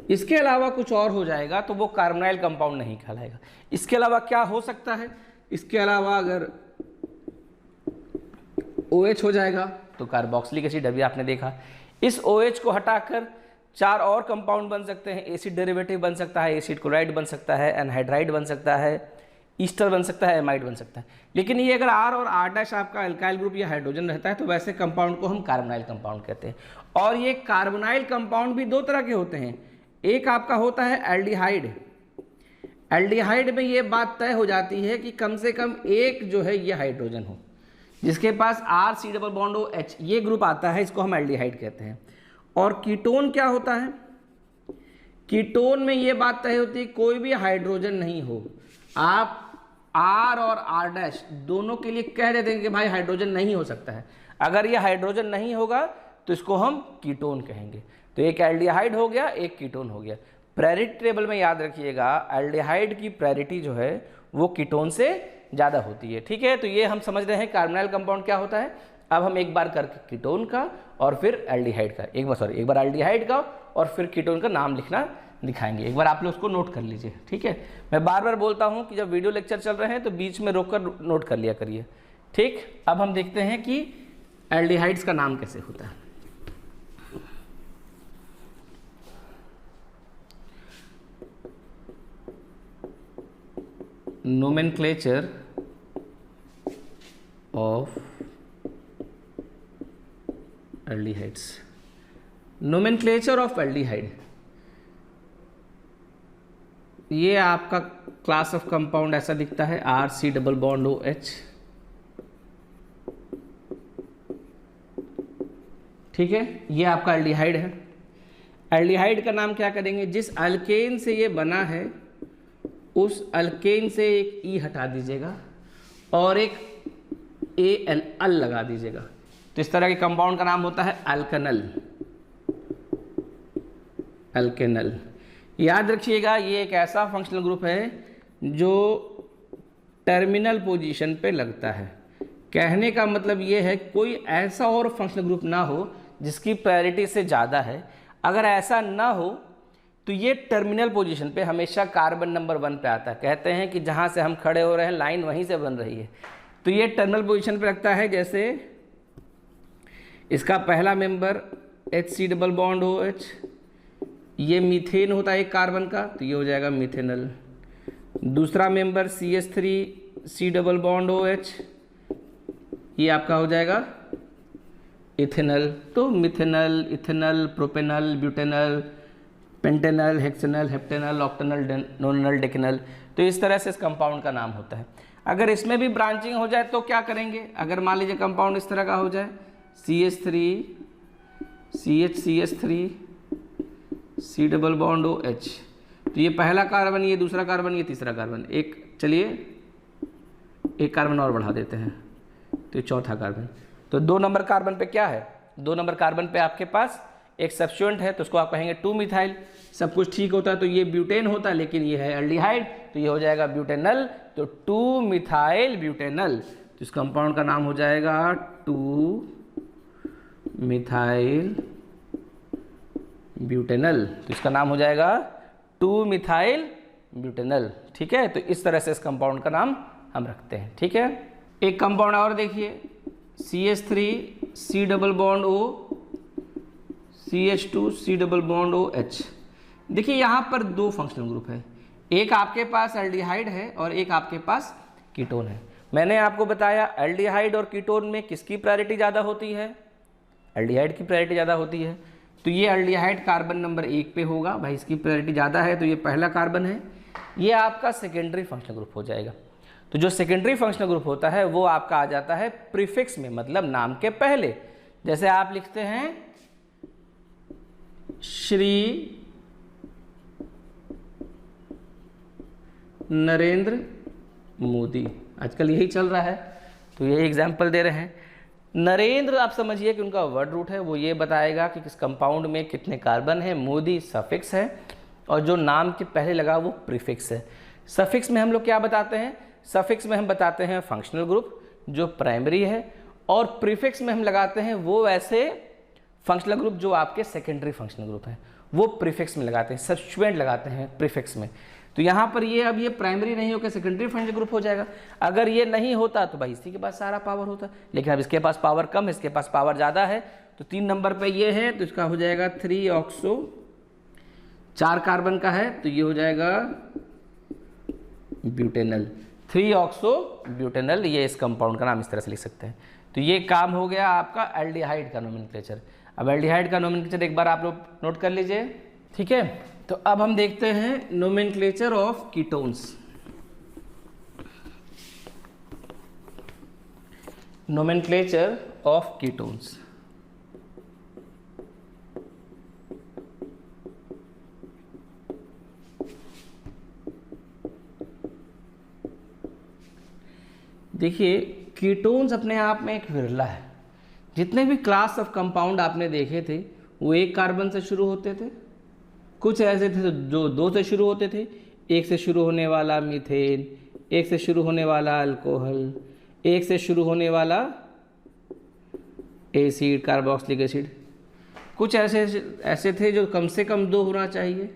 इसके अलावा कुछ और हो जाएगा तो वो कार्बोनाइल कंपाउंड नहीं कहलाएगा। इसके अलावा क्या हो सकता है? इसके अलावा अगर OH हो जाएगा तो कार्बोक्सिलिक एसिड, अभी आपने देखा। इस OH को हटाकर 4 और कंपाउंड बन सकते हैं। एसिड डेरिवेटिव बन सकता है, एसिड क्लोराइड बन सकता है, एनहाइड्राइड बन सकता है, ईस्टर बन सकता है, एमाइड बन सकता है। लेकिन ये अगर R और R' आपका अल्काइल ग्रुप या हाइड्रोजन रहता है तो वैसे कंपाउंड को हम कार्बोनाइल कंपाउंड कहते हैं। और ये कार्बोनाइल कंपाउंड भी 2 तरह के होते हैं। एक आपका होता है एल्डिहाइड। एल्डिहाइड में ये बात तय हो जाती है कि कम से कम एक जो है ये हाइड्रोजन हो, जिसके पास R C डबल बॉन्ड हो H, ये ग्रुप आता है, इसको हम एल्डिहाइड कहते हैं। और कीटोन क्या होता है? कीटोन में ये बात तय होती है कोई भी हाइड्रोजन नहीं हो। आप R और R' दोनों के लिए कह देते हैं कि भाई हाइड्रोजन नहीं हो सकता है। अगर ये हाइड्रोजन नहीं होगा तो इसको हम कीटोन कहेंगे। तो एक एल्डिहाइड हो गया, एक कीटोन हो गया। प्रायोरिटी टेबल में याद रखिएगा एल्डिहाइड की प्रायोरिटी जो है वो कीटोन से ज़्यादा होती है। ठीक है, तो ये हम समझ रहे हैं कार्बोनाइल कंपाउंड क्या होता है। अब हम एक बार करके कीटोन का और फिर एल्डिहाइड का, एक बार एल्डिहाइड का और फिर कीटोन का नाम लिखना दिखाएंगे। एक बार आप लोग उसको नोट कर लीजिए। ठीक है, मैं बार बार बोलता हूँ कि जब वीडियो लेक्चर चल रहे हैं तो बीच में रोक कर नोट कर लिया करिए। ठीक, अब हम देखते हैं कि एल्डिहाइड्स का नाम कैसे होता है। nomenclature of aldehydes। nomenclature of aldehyde, ये आपका क्लास ऑफ कंपाउंड ऐसा दिखता है R C double bond OH। ठीक है, ये आपका एल्डिहाइड है। एल्डिहाइड का नाम क्या करेंगे? जिस अल्केन से ये बना है उस अल्केन से एक E हटा दीजिएगा और एक अल लगा दीजिएगा। तो इस तरह के कंपाउंड का नाम होता है अल्केनल। अल्केनल याद रखिएगा, ये एक ऐसा फंक्शनल ग्रुप है जो टर्मिनल पोजीशन पे लगता है। कहने का मतलब ये है कोई ऐसा और फंक्शनल ग्रुप ना हो जिसकी प्रायोरिटी से ज़्यादा है। अगर ऐसा ना हो तो ये टर्मिनल पोजीशन पे हमेशा कार्बन नंबर 1 पे आता है। कहते हैं कि जहाँ से हम खड़े हो रहे हैं लाइन वहीं से बन रही है, तो ये टर्मिनल पोजीशन पे लगता है। जैसे इसका पहला member HC double bond OH, ये मीथेन होता है एक कार्बन का, तो ये हो जाएगा मिथेनल। दूसरा member CH3C double bond OH, ये आपका हो जाएगा इथेनल। तो methanal, ethanal, propanal, butanal, pentanal, hexanal, heptanal, octanal, nonal, decanal. तो इस तरह से इस कंपाउंड का नाम होता है। अगर इसमें भी ब्रांचिंग हो जाए तो क्या करेंगे? अगर मान लीजिए कंपाउंड इस तरह का हो जाए, CH3 CH3 C double bond OH, तो ये पहला कार्बन, ये दूसरा कार्बन, ये तीसरा कार्बन, एक चलिए एक कार्बन और बढ़ा देते हैं, तो ये चौथा कार्बन। तो 2 नंबर कार्बन पे क्या है? 2 नंबर कार्बन पे आपके पास एक सब्स्टिट्यूएंट है, तो उसको आप कहेंगे 2 मिथाइल। सब कुछ ठीक होता है तो ये ब्यूटेन होता है, लेकिन ये है एल्डिहाइड, तो ये हो जाएगा ब्यूटेनल। तो 2 मिथाइल ब्यूटेनल, तो इस कंपाउंड का नाम हो जाएगा 2 मिथाइल ब्यूटेनल। तो इसका नाम हो जाएगा 2 मिथाइल ब्यूटेनल। ठीक है, तो इस तरह से इस कंपाउंड का नाम हम रखते हैं। ठीक है, एक कंपाउंड और देखिए, CH3C double bond O, CH2C double bond OH। देखिए यहाँ पर 2 फंक्शनल ग्रुप है, एक आपके पास एल्डिहाइड है और एक आपके पास कीटोन है। मैंने आपको बताया एल्डिहाइड और कीटोन में किसकी प्रायोरिटी ज़्यादा होती है? एल्डिहाइड की प्रायोरिटी ज़्यादा होती है। तो ये एल्डिहाइड कार्बन नंबर 1 पे होगा, भाई इसकी प्रायोरिटी ज़्यादा है, तो ये पहला कार्बन है। ये आपका सेकेंडरी फंक्शनल ग्रुप हो जाएगा। तो जो सेकेंडरी फंक्शनल ग्रुप होता है वो आपका आ जाता है प्रीफिक्स में, मतलब नाम के पहले। जैसे आप लिखते हैं श्री नरेंद्र मोदी, आजकल यही चल रहा है, तो ये एग्जाम्पल दे रहे हैं। नरेंद्र आप समझिए कि उनका वर्ड रूट है, वो ये बताएगा कि किस कंपाउंड में कितने कार्बन है। मोदी सफिक्स है, और जो नाम के पहले लगा वो प्रीफिक्स है। सफिक्स में हम लोग क्या बताते हैं? सफिक्स में हम बताते हैं फंक्शनल ग्रुप जो प्राइमरी है, और प्रीफिक्स में हम लगाते हैं वो ऐसे फंक्शनल ग्रुप जो आपके सेकेंडरी फंक्शनल ग्रुप हैं, वो प्रीफिक्स में लगाते हैं, सब्स्टिट्यूएंट लगाते हैं प्रीफिक्स में। तो यहाँ पर ये अब ये प्राइमरी नहीं होकर सेकेंडरी फंक्शनल ग्रुप हो जाएगा। अगर ये नहीं होता तो भाई इसी के पास सारा पावर होता, लेकिन अब इसके पास पावर कम है, इसके पास पावर ज़्यादा है। तो 3 नंबर पे ये है, तो इसका हो जाएगा 3 ऑक्सो, 4 कार्बन का है, तो ये हो जाएगा ब्यूटेनल, 3 ऑक्सो ब्यूटेनल। ये इस कंपाउंड का नाम इस तरह से लिख सकते हैं। तो ये काम हो गया आपका एल्डिहाइड का नोमेनक्लेचर। अब एल्डिहाइड का नोमेनक्लेचर एक बार आप लोग नोट कर लीजिए। ठीक है, तो अब हम देखते हैं nomenclature of ketones. Nomenclature of ketones, देखिए कीटोन्स अपने आप में एक विरला है। जितने भी क्लास ऑफ कंपाउंड आपने देखे थे वो 1 कार्बन से शुरू होते थे, कुछ ऐसे थे जो 2 से शुरू होते थे, 1 से शुरू होने वाला मीथेन, 1 से शुरू होने वाला अल्कोहल, 1 से शुरू होने वाला एसिड कार्बोक्सिलिक एसिड। कुछ ऐसे थे जो कम से कम 2 होना चाहिए,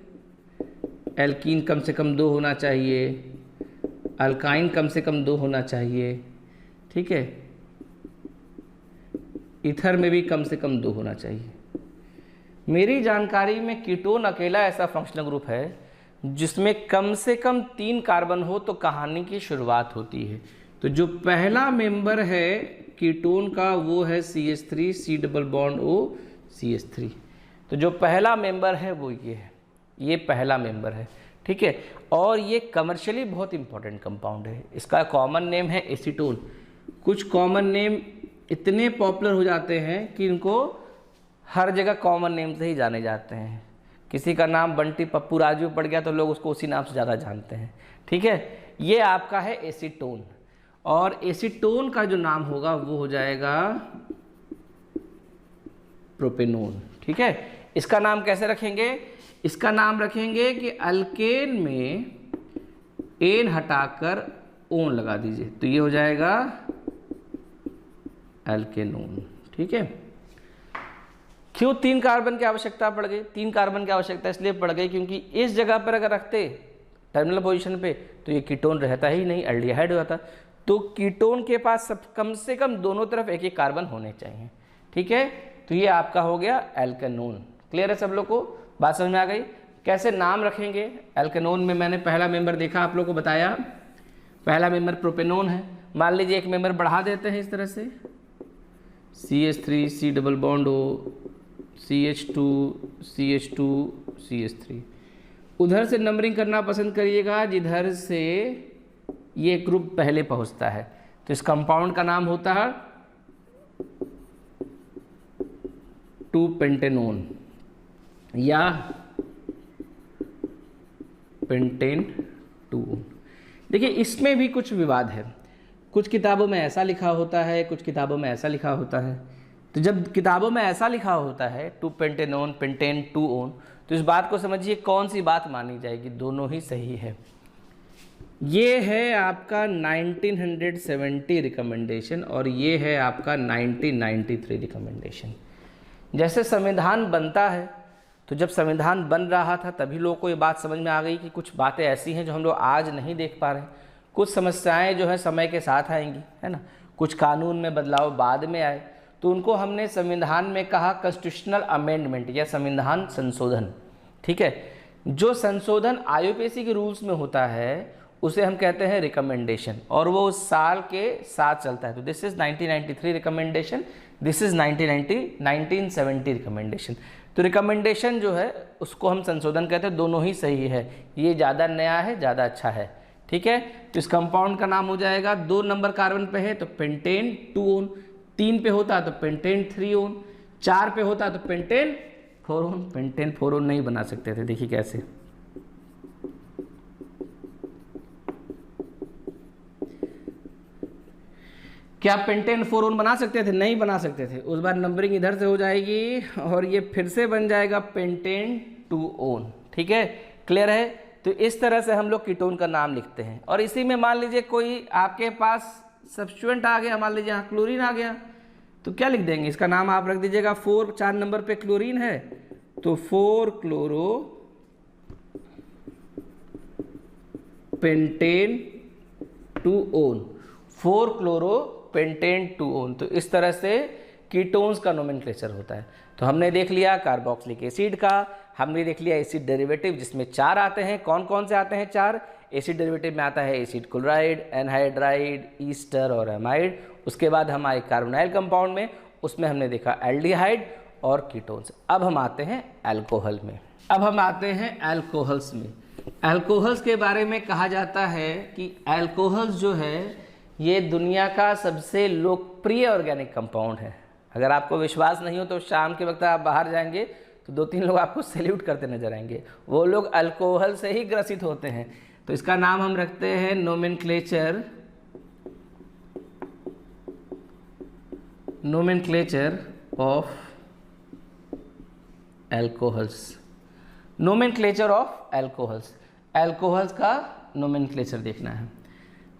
एल्कीन कम से कम 2 होना चाहिए, अल्काइन कम से कम 2 होना चाहिए। ठीक है, ईथर में भी कम से कम 2 होना चाहिए। मेरी जानकारी में कीटोन अकेला ऐसा फंक्शनल ग्रुप है जिसमें कम से कम 3 कार्बन हो तो कहानी की शुरुआत होती है। तो जो पहला मेंबर है कीटोन का वो है CH3C double bond O CH3। तो जो पहला मेंबर है वो ये है, ये पहला मेंबर है। ठीक है, और ये कमर्शियली बहुत इंपॉर्टेंट कंपाउंड है। इसका कॉमन नेम है एसीटोन। कुछ कॉमन नेम इतने पॉपुलर हो जाते हैं कि इनको हर जगह कॉमन नेम से ही जाने जाते हैं। किसी का नाम बंटी पप्पू राजू पड़ गया तो लोग उसको उसी नाम से ज़्यादा जानते हैं। ठीक है, ये आपका है एसीटोन, और एसीटोन का जो नाम होगा वो हो जाएगा प्रोपेनोन। ठीक है, इसका नाम कैसे रखेंगे? इसका नाम रखेंगे कि अल्केन में एन हटाकर ओन लगा दीजिए, तो ये हो जाएगा अल्केनोन। ठीक है, क्यों 3 कार्बन की आवश्यकता पड़ गई? 3 कार्बन की आवश्यकता इसलिए पड़ गई क्योंकि इस जगह पर अगर रखते टर्मिनल पोजीशन पे तो ये कीटोन रहता ही नहीं, एल्डिहाइड हो जाता। तो कीटोन के पास सब कम से कम दोनों तरफ एक एक कार्बन होने चाहिए, ठीक है। तो ये आपका हो गया एल्केनोन। क्लियर है सब लोग को? बात समझ में आ गई? कैसे नाम रखेंगे एल्केनोन में? मैंने पहला मेंबर देखा, आप लोग को बताया, पहला मेंबर प्रोपेनोन है। मान लीजिए एक मेंबर बढ़ा देते हैं इस तरह से, CH3 C double bond O, CH2 CH2 CH3। उधर से नंबरिंग करना पसंद करिएगा जिधर से ये ग्रुप पहले पहुंचता है। तो इस कंपाउंड का नाम होता है 2 पेंटेनोन या पेंटेन 2। देखिए इसमें भी कुछ विवाद है, कुछ किताबों में ऐसा लिखा होता है, कुछ किताबों में ऐसा लिखा होता है। तो जब किताबों में ऐसा लिखा होता है 2 पेंटेनोन पेंटेन 2 ओन, तो इस बात को समझिए कौन सी बात मानी जाएगी, दोनों ही सही है। ये है आपका 1970 रिकमेंडेशन और ये है आपका 1993 रिकमेंडेशन। जैसे संविधान बनता है, तो जब संविधान बन रहा था तभी लोगों को ये बात समझ में आ गई कि कुछ बातें ऐसी हैं जो हम लोग आज नहीं देख पा रहे हैं। कुछ समस्याएं जो है समय के साथ आएंगी, है ना। कुछ कानून में बदलाव बाद में आए, तो उनको हमने संविधान में कहा कॉन्स्टिट्यूशनल अमेंडमेंट या संविधान संशोधन, ठीक है। जो संशोधन IUPAC के रूल्स में होता है उसे हम कहते हैं रिकमेंडेशन, और वो उस साल के साथ चलता है। तो this is 1993 recommendation, this is 1970 recommendation. तो रिकमेंडेशन जो है उसको हम संशोधन कहते हैं, दोनों ही सही है, ये ज़्यादा नया है, ज़्यादा अच्छा है, ठीक है। तो इस कंपाउंड का नाम हो जाएगा, 2 नंबर कार्बन पे है तो पेंटेन 2 ओन, 3 पे होता तो पेंटेन 3 ओन, 4 पे होता तो पेंटेन 4 ओन। पेंटेन 4 ओन नहीं बना सकते थे, देखिए कैसे। क्या पेंटेन 4 ओन बना सकते थे? नहीं बना सकते थे। उस बार नंबरिंग इधर से हो जाएगी और ये फिर से बन जाएगा पेंटेन 2 ओन, ठीक है। क्लियर है? तो इस तरह से हम लोग कीटोन का नाम लिखते हैं। और इसी में मान लीजिए कोई आपके पास सब्स्टिट्यूएंट आ गया, मान लीजिए यहाँ क्लोरीन आ गया, तो क्या लिख देंगे? इसका नाम आप रख दीजिएगा 4, 4 नंबर पे क्लोरीन है तो 4 chloro pentane 2 own, 4 chloro pentane 2 own. तो इस तरह से कीटोन्स का नोमेनक्लेचर होता है। तो हमने देख लिया कार्बोक्सिलिक एसिड का, हमने देख लिया एसिड डेरिवेटिव जिसमें 4 आते हैं। कौन कौन से आते हैं 4? एसिड डेरिवेटिव में आता है एसिड क्लोराइड, एनहाइड्राइड, ईस्टर और एमाइड। उसके बाद हम आए कार्बोनाइल कंपाउंड में, उसमें हमने देखा एल्डिहाइड और कीटोन्स। अब हम आते हैं अल्कोहल में, अब हम आते हैं अल्कोहल्स में। अल्कोहल्स के बारे में कहा जाता है कि अल्कोहल्स जो है ये दुनिया का सबसे लोकप्रिय ऑर्गेनिक कंपाउंड है। अगर आपको विश्वास नहीं हो तो शाम के वक्त आप बाहर जाएंगे तो 2-3 लोग आपको सैल्यूट करते नजर आएंगे, वो लोग अल्कोहल से ही ग्रसित होते हैं। तो इसका नाम हम रखते हैं nomenclature of alcohols, nomenclature of alcohols. Alcohols का नोमेनक्लेचर देखना है।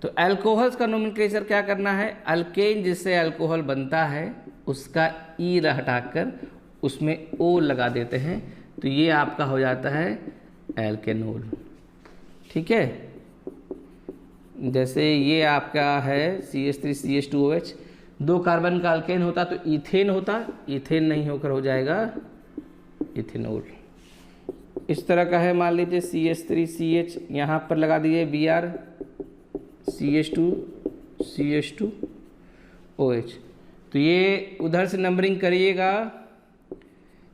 तो अल्कोहल्स का नोमेनक्लेचर क्या करना है? अल्केन जिससे अल्कोहल बनता है उसका ई हटाकर उसमें ओ लगा देते हैं, तो ये आपका हो जाता है एल्केनोल, ठीक है। जैसे ये आपका है CH3 CH2OH, 2 कार्बन का अल्केन होता तो इथेन होता, इथेन नहीं होकर हो जाएगा इथेनॉल। इस तरह का है, मान लीजिए CH3 CH, यहाँ पर लगा दीजिए Br CH2 CH2OH। तो ये उधर से नंबरिंग करिएगा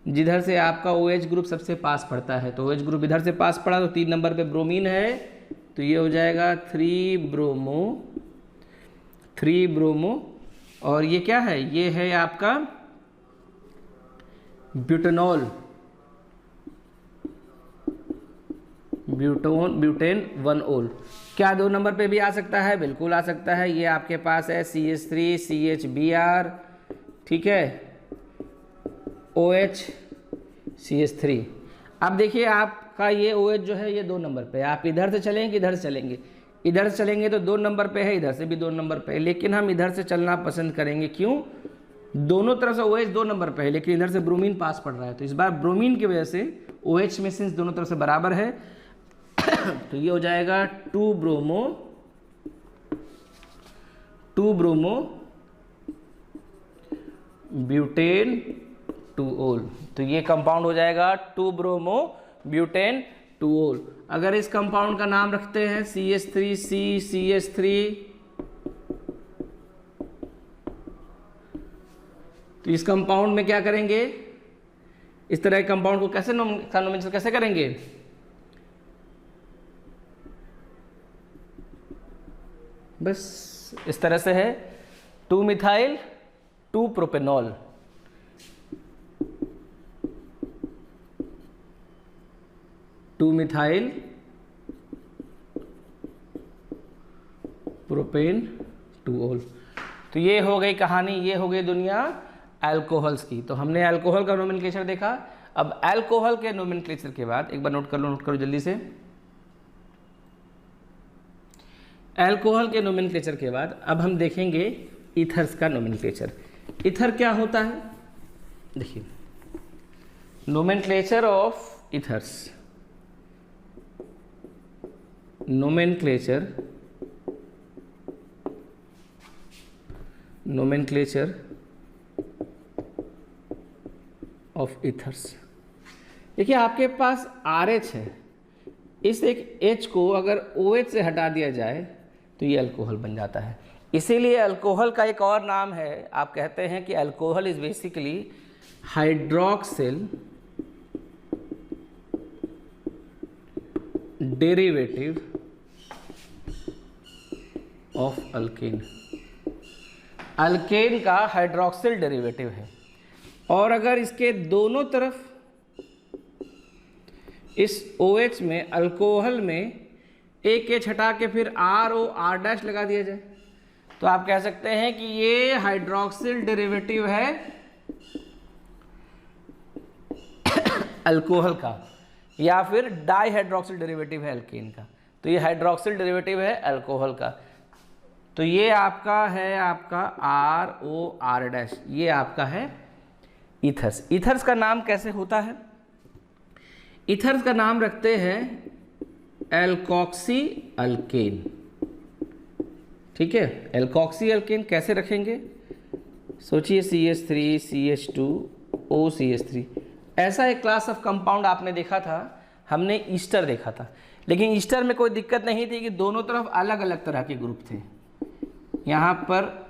जिधर से आपका OH ग्रुप सबसे पास पड़ता है। तो OH ग्रुप इधर से पास पड़ा तो 3 नंबर पे ब्रोमीन है, तो ये हो जाएगा 3 ब्रोमो। और ये क्या है? ये है आपका ब्यूटेनॉल, ब्यूटेन 1 ओल। क्या 2 नंबर पे भी आ सकता है? बिल्कुल आ सकता है। ये आपके पास है CH3 CHBr, ठीक है, OH CH3। अब देखिए आपका ये OH जो है ये 2 नंबर पे है। आप इधर से चलेंगे कि इधर से चलेंगे? इधर से चलेंगे तो 2 नंबर पे है, इधर से भी 2 नंबर पे है, लेकिन हम इधर से चलना पसंद करेंगे। क्यों? दोनों तरफ से OH 2 नंबर पे है, लेकिन इधर से ब्रोमीन पास पड़ रहा है, तो इस बार ब्रोमीन की वजह से OH में सिंस दोनों तरफ से बराबर है तो ये हो जाएगा 2 ब्रोमो ब्यूटेन 2-ओल। तो ये कंपाउंड हो जाएगा 2 ब्रोमो ब्यूटेन 2-ओल। अगर इस कंपाउंड का नाम रखते हैं CH3CCH3, तो इस कंपाउंड में क्या करेंगे, इस तरह के कंपाउंड को कैसे नोमेंक्लेचर कैसे करेंगे, बस इस तरह से है 2 methyl 2 propanol. Two methyl propane 2-ओल। तो ये हो गई कहानी, ये हो गई दुनिया अल्कोहल्स की। तो हमने अल्कोहल का नोमेनक्लेचर देखा। अब अल्कोहल के नोमेनक्लेचर के बाद एक बार नोट करो जल्दी से। अल्कोहल के नोमेनक्लेचर के बाद अब हम देखेंगे ईथर्स का नोमेनक्लेचर। ईथर क्या होता है, देखिए nomenclature of ethers, nomenclature of ethers. देखिए आपके पास RH है, इस एक H को अगर OH से हटा दिया जाए तो ये अल्कोहल बन जाता है। इसीलिए अल्कोहल का एक और नाम है, आप कहते हैं कि alcohol is basically hydroxyl derivative of alkane. Alkane का हाइड्रोक्सिल डेरिवेटिव है, और अगर इसके दोनों तरफ इस OH में अल्कोहल में एक H हटा के फिर ROR' लगा दिया जाए तो आप कह सकते हैं कि ये हाइड्रोक्सिल डेरिवेटिव है अल्कोहल का, या फिर डाई हाइड्रोक्सिल डेरिवेटिव है अल्केन का। तो ये हाइड्रोक्सिल डेरिवेटिव है अल्कोहल का। तो ये आपका है आपका ROR', ये आपका है ईथर्स। ईथर्स का नाम कैसे होता है, ईथर्स का नाम रखते हैं एल्कोक्सी अल्केन। ठीक है, एल्कोक्सी अल्केन कैसे रखेंगे, सोचिए CH3 CH2 OCH3। ऐसा एक क्लास ऑफ कंपाउंड आपने देखा था, हमने ईस्टर देखा था, लेकिन ईस्टर में कोई दिक्कत नहीं थी कि दोनों तरफ अलग अलग तरह के ग्रुप थे। यहाँ पर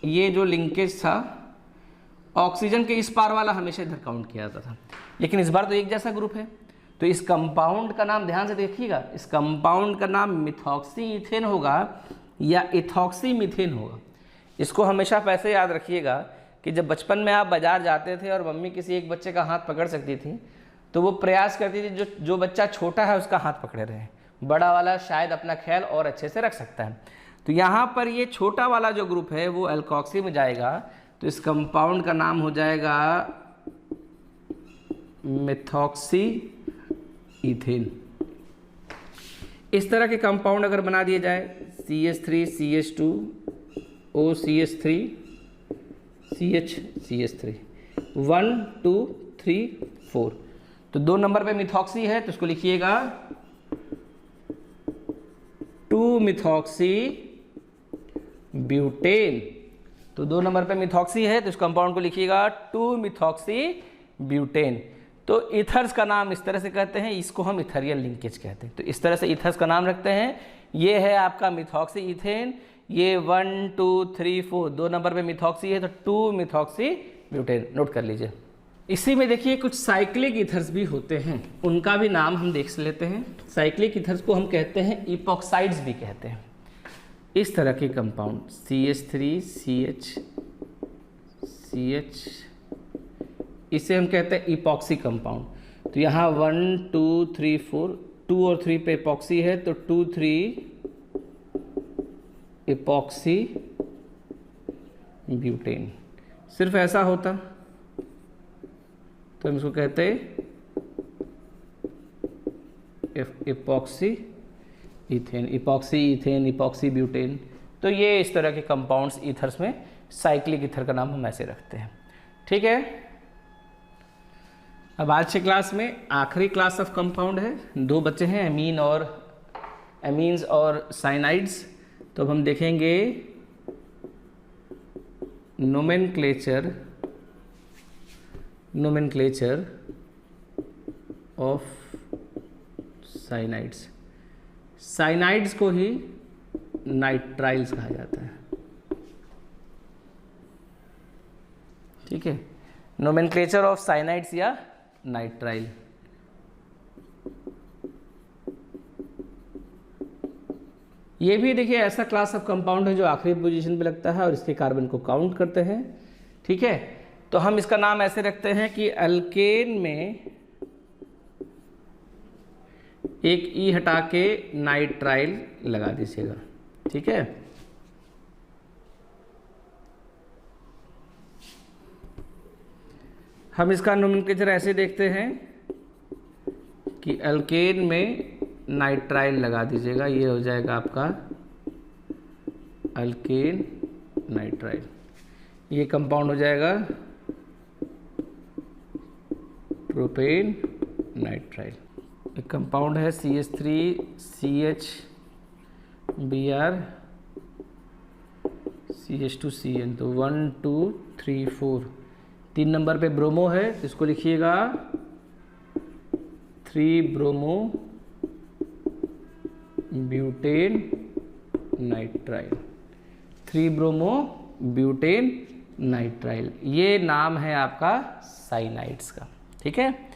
ये जो लिंकेज था ऑक्सीजन के इस पार वाला हमेशा इधर काउंट किया जाता था, लेकिन इस बार तो एक जैसा ग्रुप है। तो इस कंपाउंड का नाम ध्यान से देखिएगा, इस कंपाउंड का नाम मिथॉक्सी ईथेन होगा या इथॉक्सी मीथेन होगा। इसको हमेशा आप ऐसे याद रखिएगा कि जब बचपन में आप बाजार जाते थे और मम्मी किसी एक बच्चे का हाथ पकड़ सकती थी तो वो प्रयास करती थी जो बच्चा छोटा है उसका हाथ पकड़े रहे, बड़ा वाला शायद अपना ख्याल और अच्छे से रख सकता है। तो यहाँ पर ये छोटा वाला जो ग्रुप है वो एल्कोक्सी में जाएगा, तो इस कंपाउंड का नाम हो जाएगा मिथॉक्सी ईथेन। इस तरह के कंपाउंड अगर बना दिए जाए CH3 CH2 OCH3 CH3 1 2 3 4, तो 2 नंबर पे मिथॉक्सी है तो इसको लिखिएगा 2 मिथॉक्सी ब्यूटेन। तो 2 नंबर पे मिथॉक्सी है तो इस कंपाउंड को लिखिएगा 2 मिथॉक्सी ब्यूटेन। तो ईथर्स का नाम इस तरह से कहते हैं, इसको हम इथेरियल लिंकेज कहते हैं। तो इस तरह से ईथर्स का नाम रखते हैं। ये है आपका मिथॉक्सी ईथेन, ये 1 2 3 4 2 नंबर पे मिथॉक्सी है तो 2 मिथॉक्सी ब्यूटेन, नोट कर लीजिए। इसी में देखिए कुछ साइक्लिक ईथर्स भी होते हैं, उनका भी नाम हम देख लेते हैं। साइक्लिक ईथर्स को हम कहते हैं इपॉक्साइड्स भी कहते हैं। इस तरह के कंपाउंड CH3 CH इसे हम कहते हैं इपॉक्सी कंपाउंड। तो यहाँ 1 2 3 4 2 और 3 पे इपॉक्सी है तो 2 3 इपॉक्सी ब्यूटेन। सिर्फ ऐसा होता तो हम इसको कहते epoxy ethane, epoxy ethane, epoxy butane. तो ये इस तरह के कंपाउंड्स ईथर्स में साइक्लिक ईथर का नाम हम ऐसे रखते हैं। ठीक है, अब आज के क्लास में आखिरी क्लास ऑफ कंपाउंड है, 2 बच्चे हैं, एमीन्स और साइनाइड्स। तो अब हम देखेंगे नोमेनक्लेचर ऑफ साइनाइड्स। साइनाइड्स को ही नाइट्राइल्स कहा जाता है। ठीक है, नोमेनक्लेचर ऑफ साइनाइड्स या नाइट्राइल। ये भी देखिए ऐसा क्लास ऑफ कंपाउंड है जो आखिरी पोजीशन पे लगता है और इसके कार्बन को काउंट करते हैं। ठीक है, तो हम इसका नाम ऐसे रखते हैं कि अल्केन में एक ई हटा के नाइट्राइल लगा दीजिएगा। ठीक है, हम इसका नोमेनक्लेचर ऐसे देखते हैं कि अल्केन में नाइट्राइल लगा दीजिएगा, ये हो जाएगा आपका अल्केन नाइट्राइल। ये कंपाउंड हो जाएगा प्रोपेन नाइट्राइल। एक कंपाउंड है CH3CHBr CH2CN, तो 1 2 3 4, 3 नंबर पे ब्रोमो है, तो इसको लिखिएगा 3 bromo butane nitrile. 3 bromo butane nitrile, ये नाम है आपका साइनाइड्स का। ठीक है,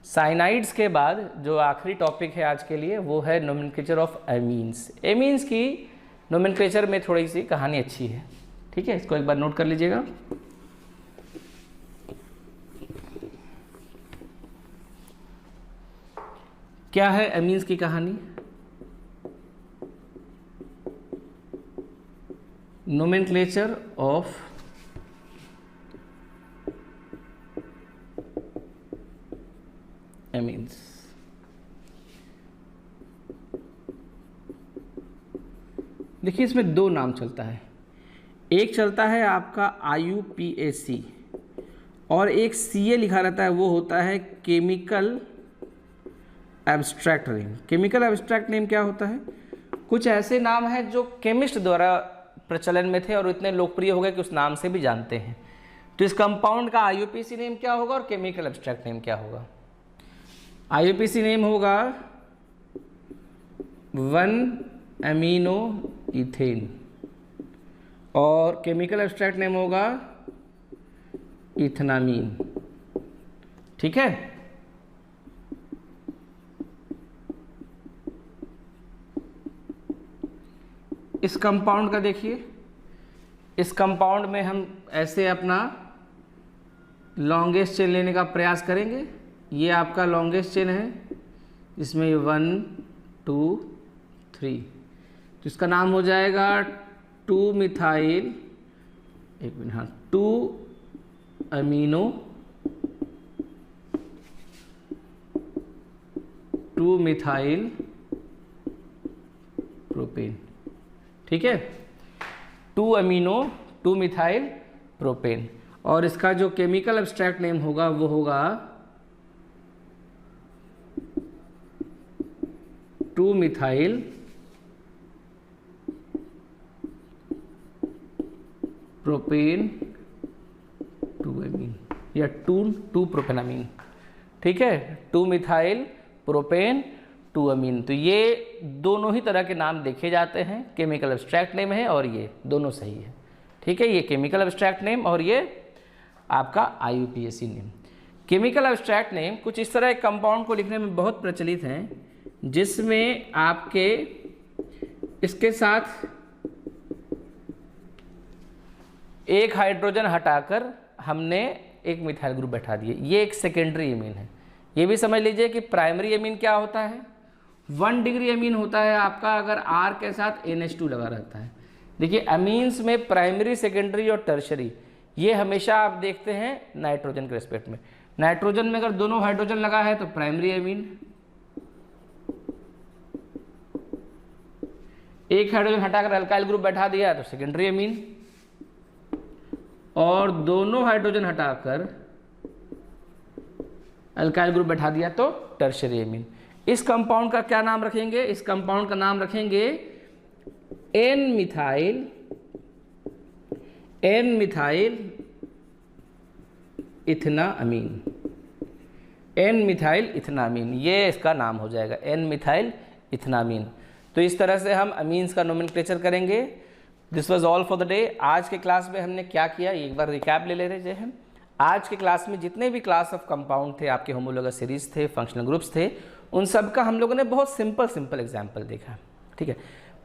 साइनाइड्स के बाद जो आखिरी टॉपिक है आज के लिए वो है नोमेनक्लेचर ऑफ एमीन्स। एमीन्स की नोमेनक्लेचर में थोड़ी सी कहानी अच्छी है। ठीक है, इसको एक बार नोट कर लीजिएगा। क्या है एमीन्स की कहानी? Nomenclature of amines. देखिए इसमें 2 नाम चलता है, एक चलता है आपका IUPAC और एक CA लिखा रहता है, वो होता है chemical abstract name. Chemical abstract name क्या होता है? कुछ ऐसे नाम हैं जो केमिस्ट द्वारा प्रचलन में थे और इतने लोकप्रिय हो गए कि उस नाम से भी जानते हैं। तो इस कंपाउंड का IUPAC नेम क्या होगा और केमिकल एब्स्ट्रैक्ट नेम क्या होगा? IUPAC नेम होगा 1-अमीनो इथेन और केमिकल एब्स्ट्रैक्ट नेम होगा इथनामीन। ठीक है, इस कंपाउंड का देखिए, इस कंपाउंड में हम ऐसे अपना लॉन्गेस्ट चेन लेने का प्रयास करेंगे। ये आपका लॉन्गेस्ट चेन है, इसमें 1 2 3, तो इसका नाम हो जाएगा 2-मिथाइल 2-अमीनो 2-मिथाइल प्रोपेन। ठीक है, 2-अमीनो 2-मिथाइल प्रोपेन। और इसका जो केमिकल एब्स्ट्रैक्ट नेम होगा वो होगा 2-मिथाइल प्रोपेन 2-अमीन या 2-प्रोपेनामीन। ठीक है, 2-मिथाइल प्रोपेन 2-अमीन। तो ये दोनों ही तरह के नाम देखे जाते हैं, केमिकल एब्स्ट्रैक्ट नेम है और ये दोनों सही है। ठीक है, ये केमिकल एब्स्ट्रैक्ट नेम और ये आपका IUPAC name. Chemical abstract name कुछ इस तरह एक कंपाउंड को लिखने में बहुत प्रचलित हैं, जिसमें आपके इसके साथ एक हाइड्रोजन हटाकर हमने एक मिथाइल ग्रुप बैठा दिए। ये एक सेकेंडरी एमीन है। ये भी समझ लीजिए कि प्राइमरी एमीन क्या होता है, 1 डिग्री एमीन होता है आपका अगर R के साथ NH2 लगा रहता है। देखिए अमीन्स में प्राइमरी, सेकेंडरी और टर्शरी ये हमेशा आप देखते हैं नाइट्रोजन के रेस्पेक्ट में। नाइट्रोजन में अगर दोनों हाइड्रोजन लगा है तो प्राइमरी एमीन, एक हाइड्रोजन हटाकर अल्काइल ग्रुप बैठा दिया तो सेकेंडरी एमीन। और दोनों हाइड्रोजन हटाकर अल्काइल ग्रुप बैठा दिया तो टर्शियरी एमीन। इस कंपाउंड का क्या नाम रखेंगे? इस कंपाउंड का नाम रखेंगे एन मिथाइल इथेनामीन। एन मिथाइल इथेनामीन, ये इसका नाम हो जाएगा, एन मिथाइल इथेनामीन। तो इस तरह से हम अमीन्स का नोमेनक्लेचर करेंगे। This was all for the day. आज के क्लास में हमने क्या किया, एक बार रिकैप ले रहे हैं। आज के क्लास में जितने भी क्लास ऑफ कंपाउंड थे, आपके होमोलोगस सीरीज थे, फंक्शनल ग्रुप्स थे, उन सब का हम लोगों ने बहुत सिंपल एग्जाम्पल देखा। ठीक है,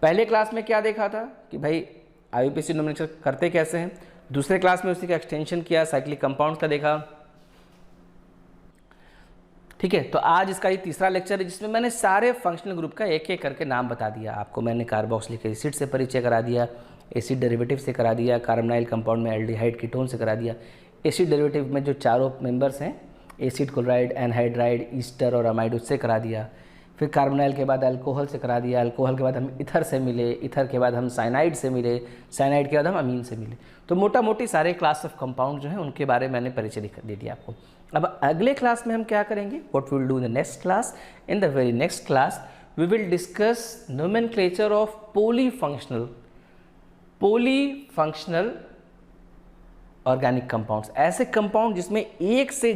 पहले क्लास में क्या देखा था कि भाई IUPAC नोमेनक्लेचर करते कैसे हैं। दूसरे क्लास में उसी का एक्सटेंशन किया, साइक्लिक कंपाउंड का देखा। ठीक है, तो आज इसका ये तीसरा लेक्चर है जिसमें मैंने सारे फंक्शनल ग्रुप का एक एक करके नाम बता दिया। आपको मैंने कार्बोक्सिलिक एसिड से परिचय करा दिया, एसिड डेरिवेटिव से करा दिया, कार्बोनाइल कंपाउंड में एल्डिहाइड कीटोन से करा दिया, एसिड डेरिवेटिव में जो चारों मेंबर्स हैं एसिड, क्लोराइड, एनहाइड्राइड, ईस्टर और अमाइड, उससे करा दिया। फिर कार्बोनाइल के बाद अल्कोहल से करा दिया, अल्कोहल के बाद हम इथर से मिले, इथर के बाद हम साइनाइड से मिले, साइनाइड के बाद हम अमीन से मिले। तो मोटा मोटी सारे क्लास ऑफ कंपाउंड जो हैं उनके बारे में मैंने परिचय दे दिया आपको। अब अगले क्लास में हम क्या करेंगे, what we will do in the next class. In the very next class we will discuss nomenclature of polyfunctional organic compounds. ऐसे कंपाउंड जिसमें एक से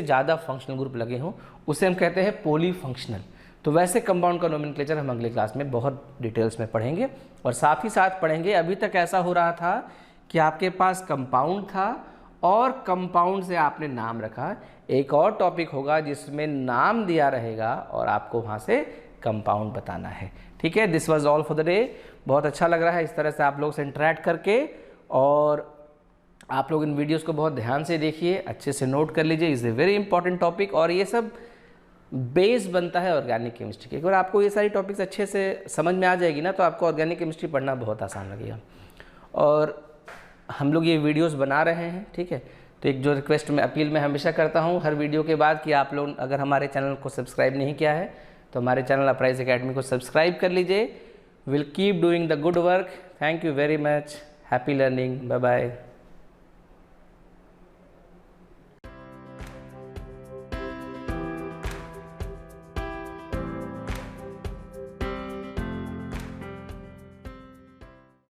ज़्यादा फंक्शनल ग्रुप लगे हों, उसे हम कहते हैं पॉलीफंक्शनल। तो वैसे कंपाउंड का नोमेनक्लेचर हम अगले क्लास में बहुत डिटेल्स में पढ़ेंगे। और साथ ही साथ पढ़ेंगे, अभी तक ऐसा हो रहा था कि आपके पास कंपाउंड था और कंपाउंड से आपने नाम रखा। एक और टॉपिक होगा जिसमें नाम दिया रहेगा और आपको वहाँ से कंपाउंड बताना है। ठीक है, this was all for the day. बहुत अच्छा लग रहा है इस तरह से आप लोग से इंटरेक्ट करके, और आप लोग इन वीडियोस को बहुत ध्यान से देखिए, अच्छे से नोट कर लीजिए। Is a very important topic और ये सब बेस बनता है ऑर्गेनिक केमिस्ट्री के। अगर आपको ये सारी टॉपिक्स अच्छे से समझ में आ जाएगी ना, तो आपको ऑर्गेनिक केमिस्ट्री पढ़ना बहुत आसान लगेगा। और हम लोग ये वीडियोस बना रहे हैं, ठीक है। तो एक जो रिक्वेस्ट में अपील मैं हमेशा करता हूँ हर वीडियो के बाद कि आप लोग अगर हमारे चैनल को सब्सक्राइब नहीं किया है तो हमारे चैनल अपराइज एकेडमी को सब्सक्राइब कर लीजिए। Will keep doing the good work. Thank you very much. Happy learning. Bye bye.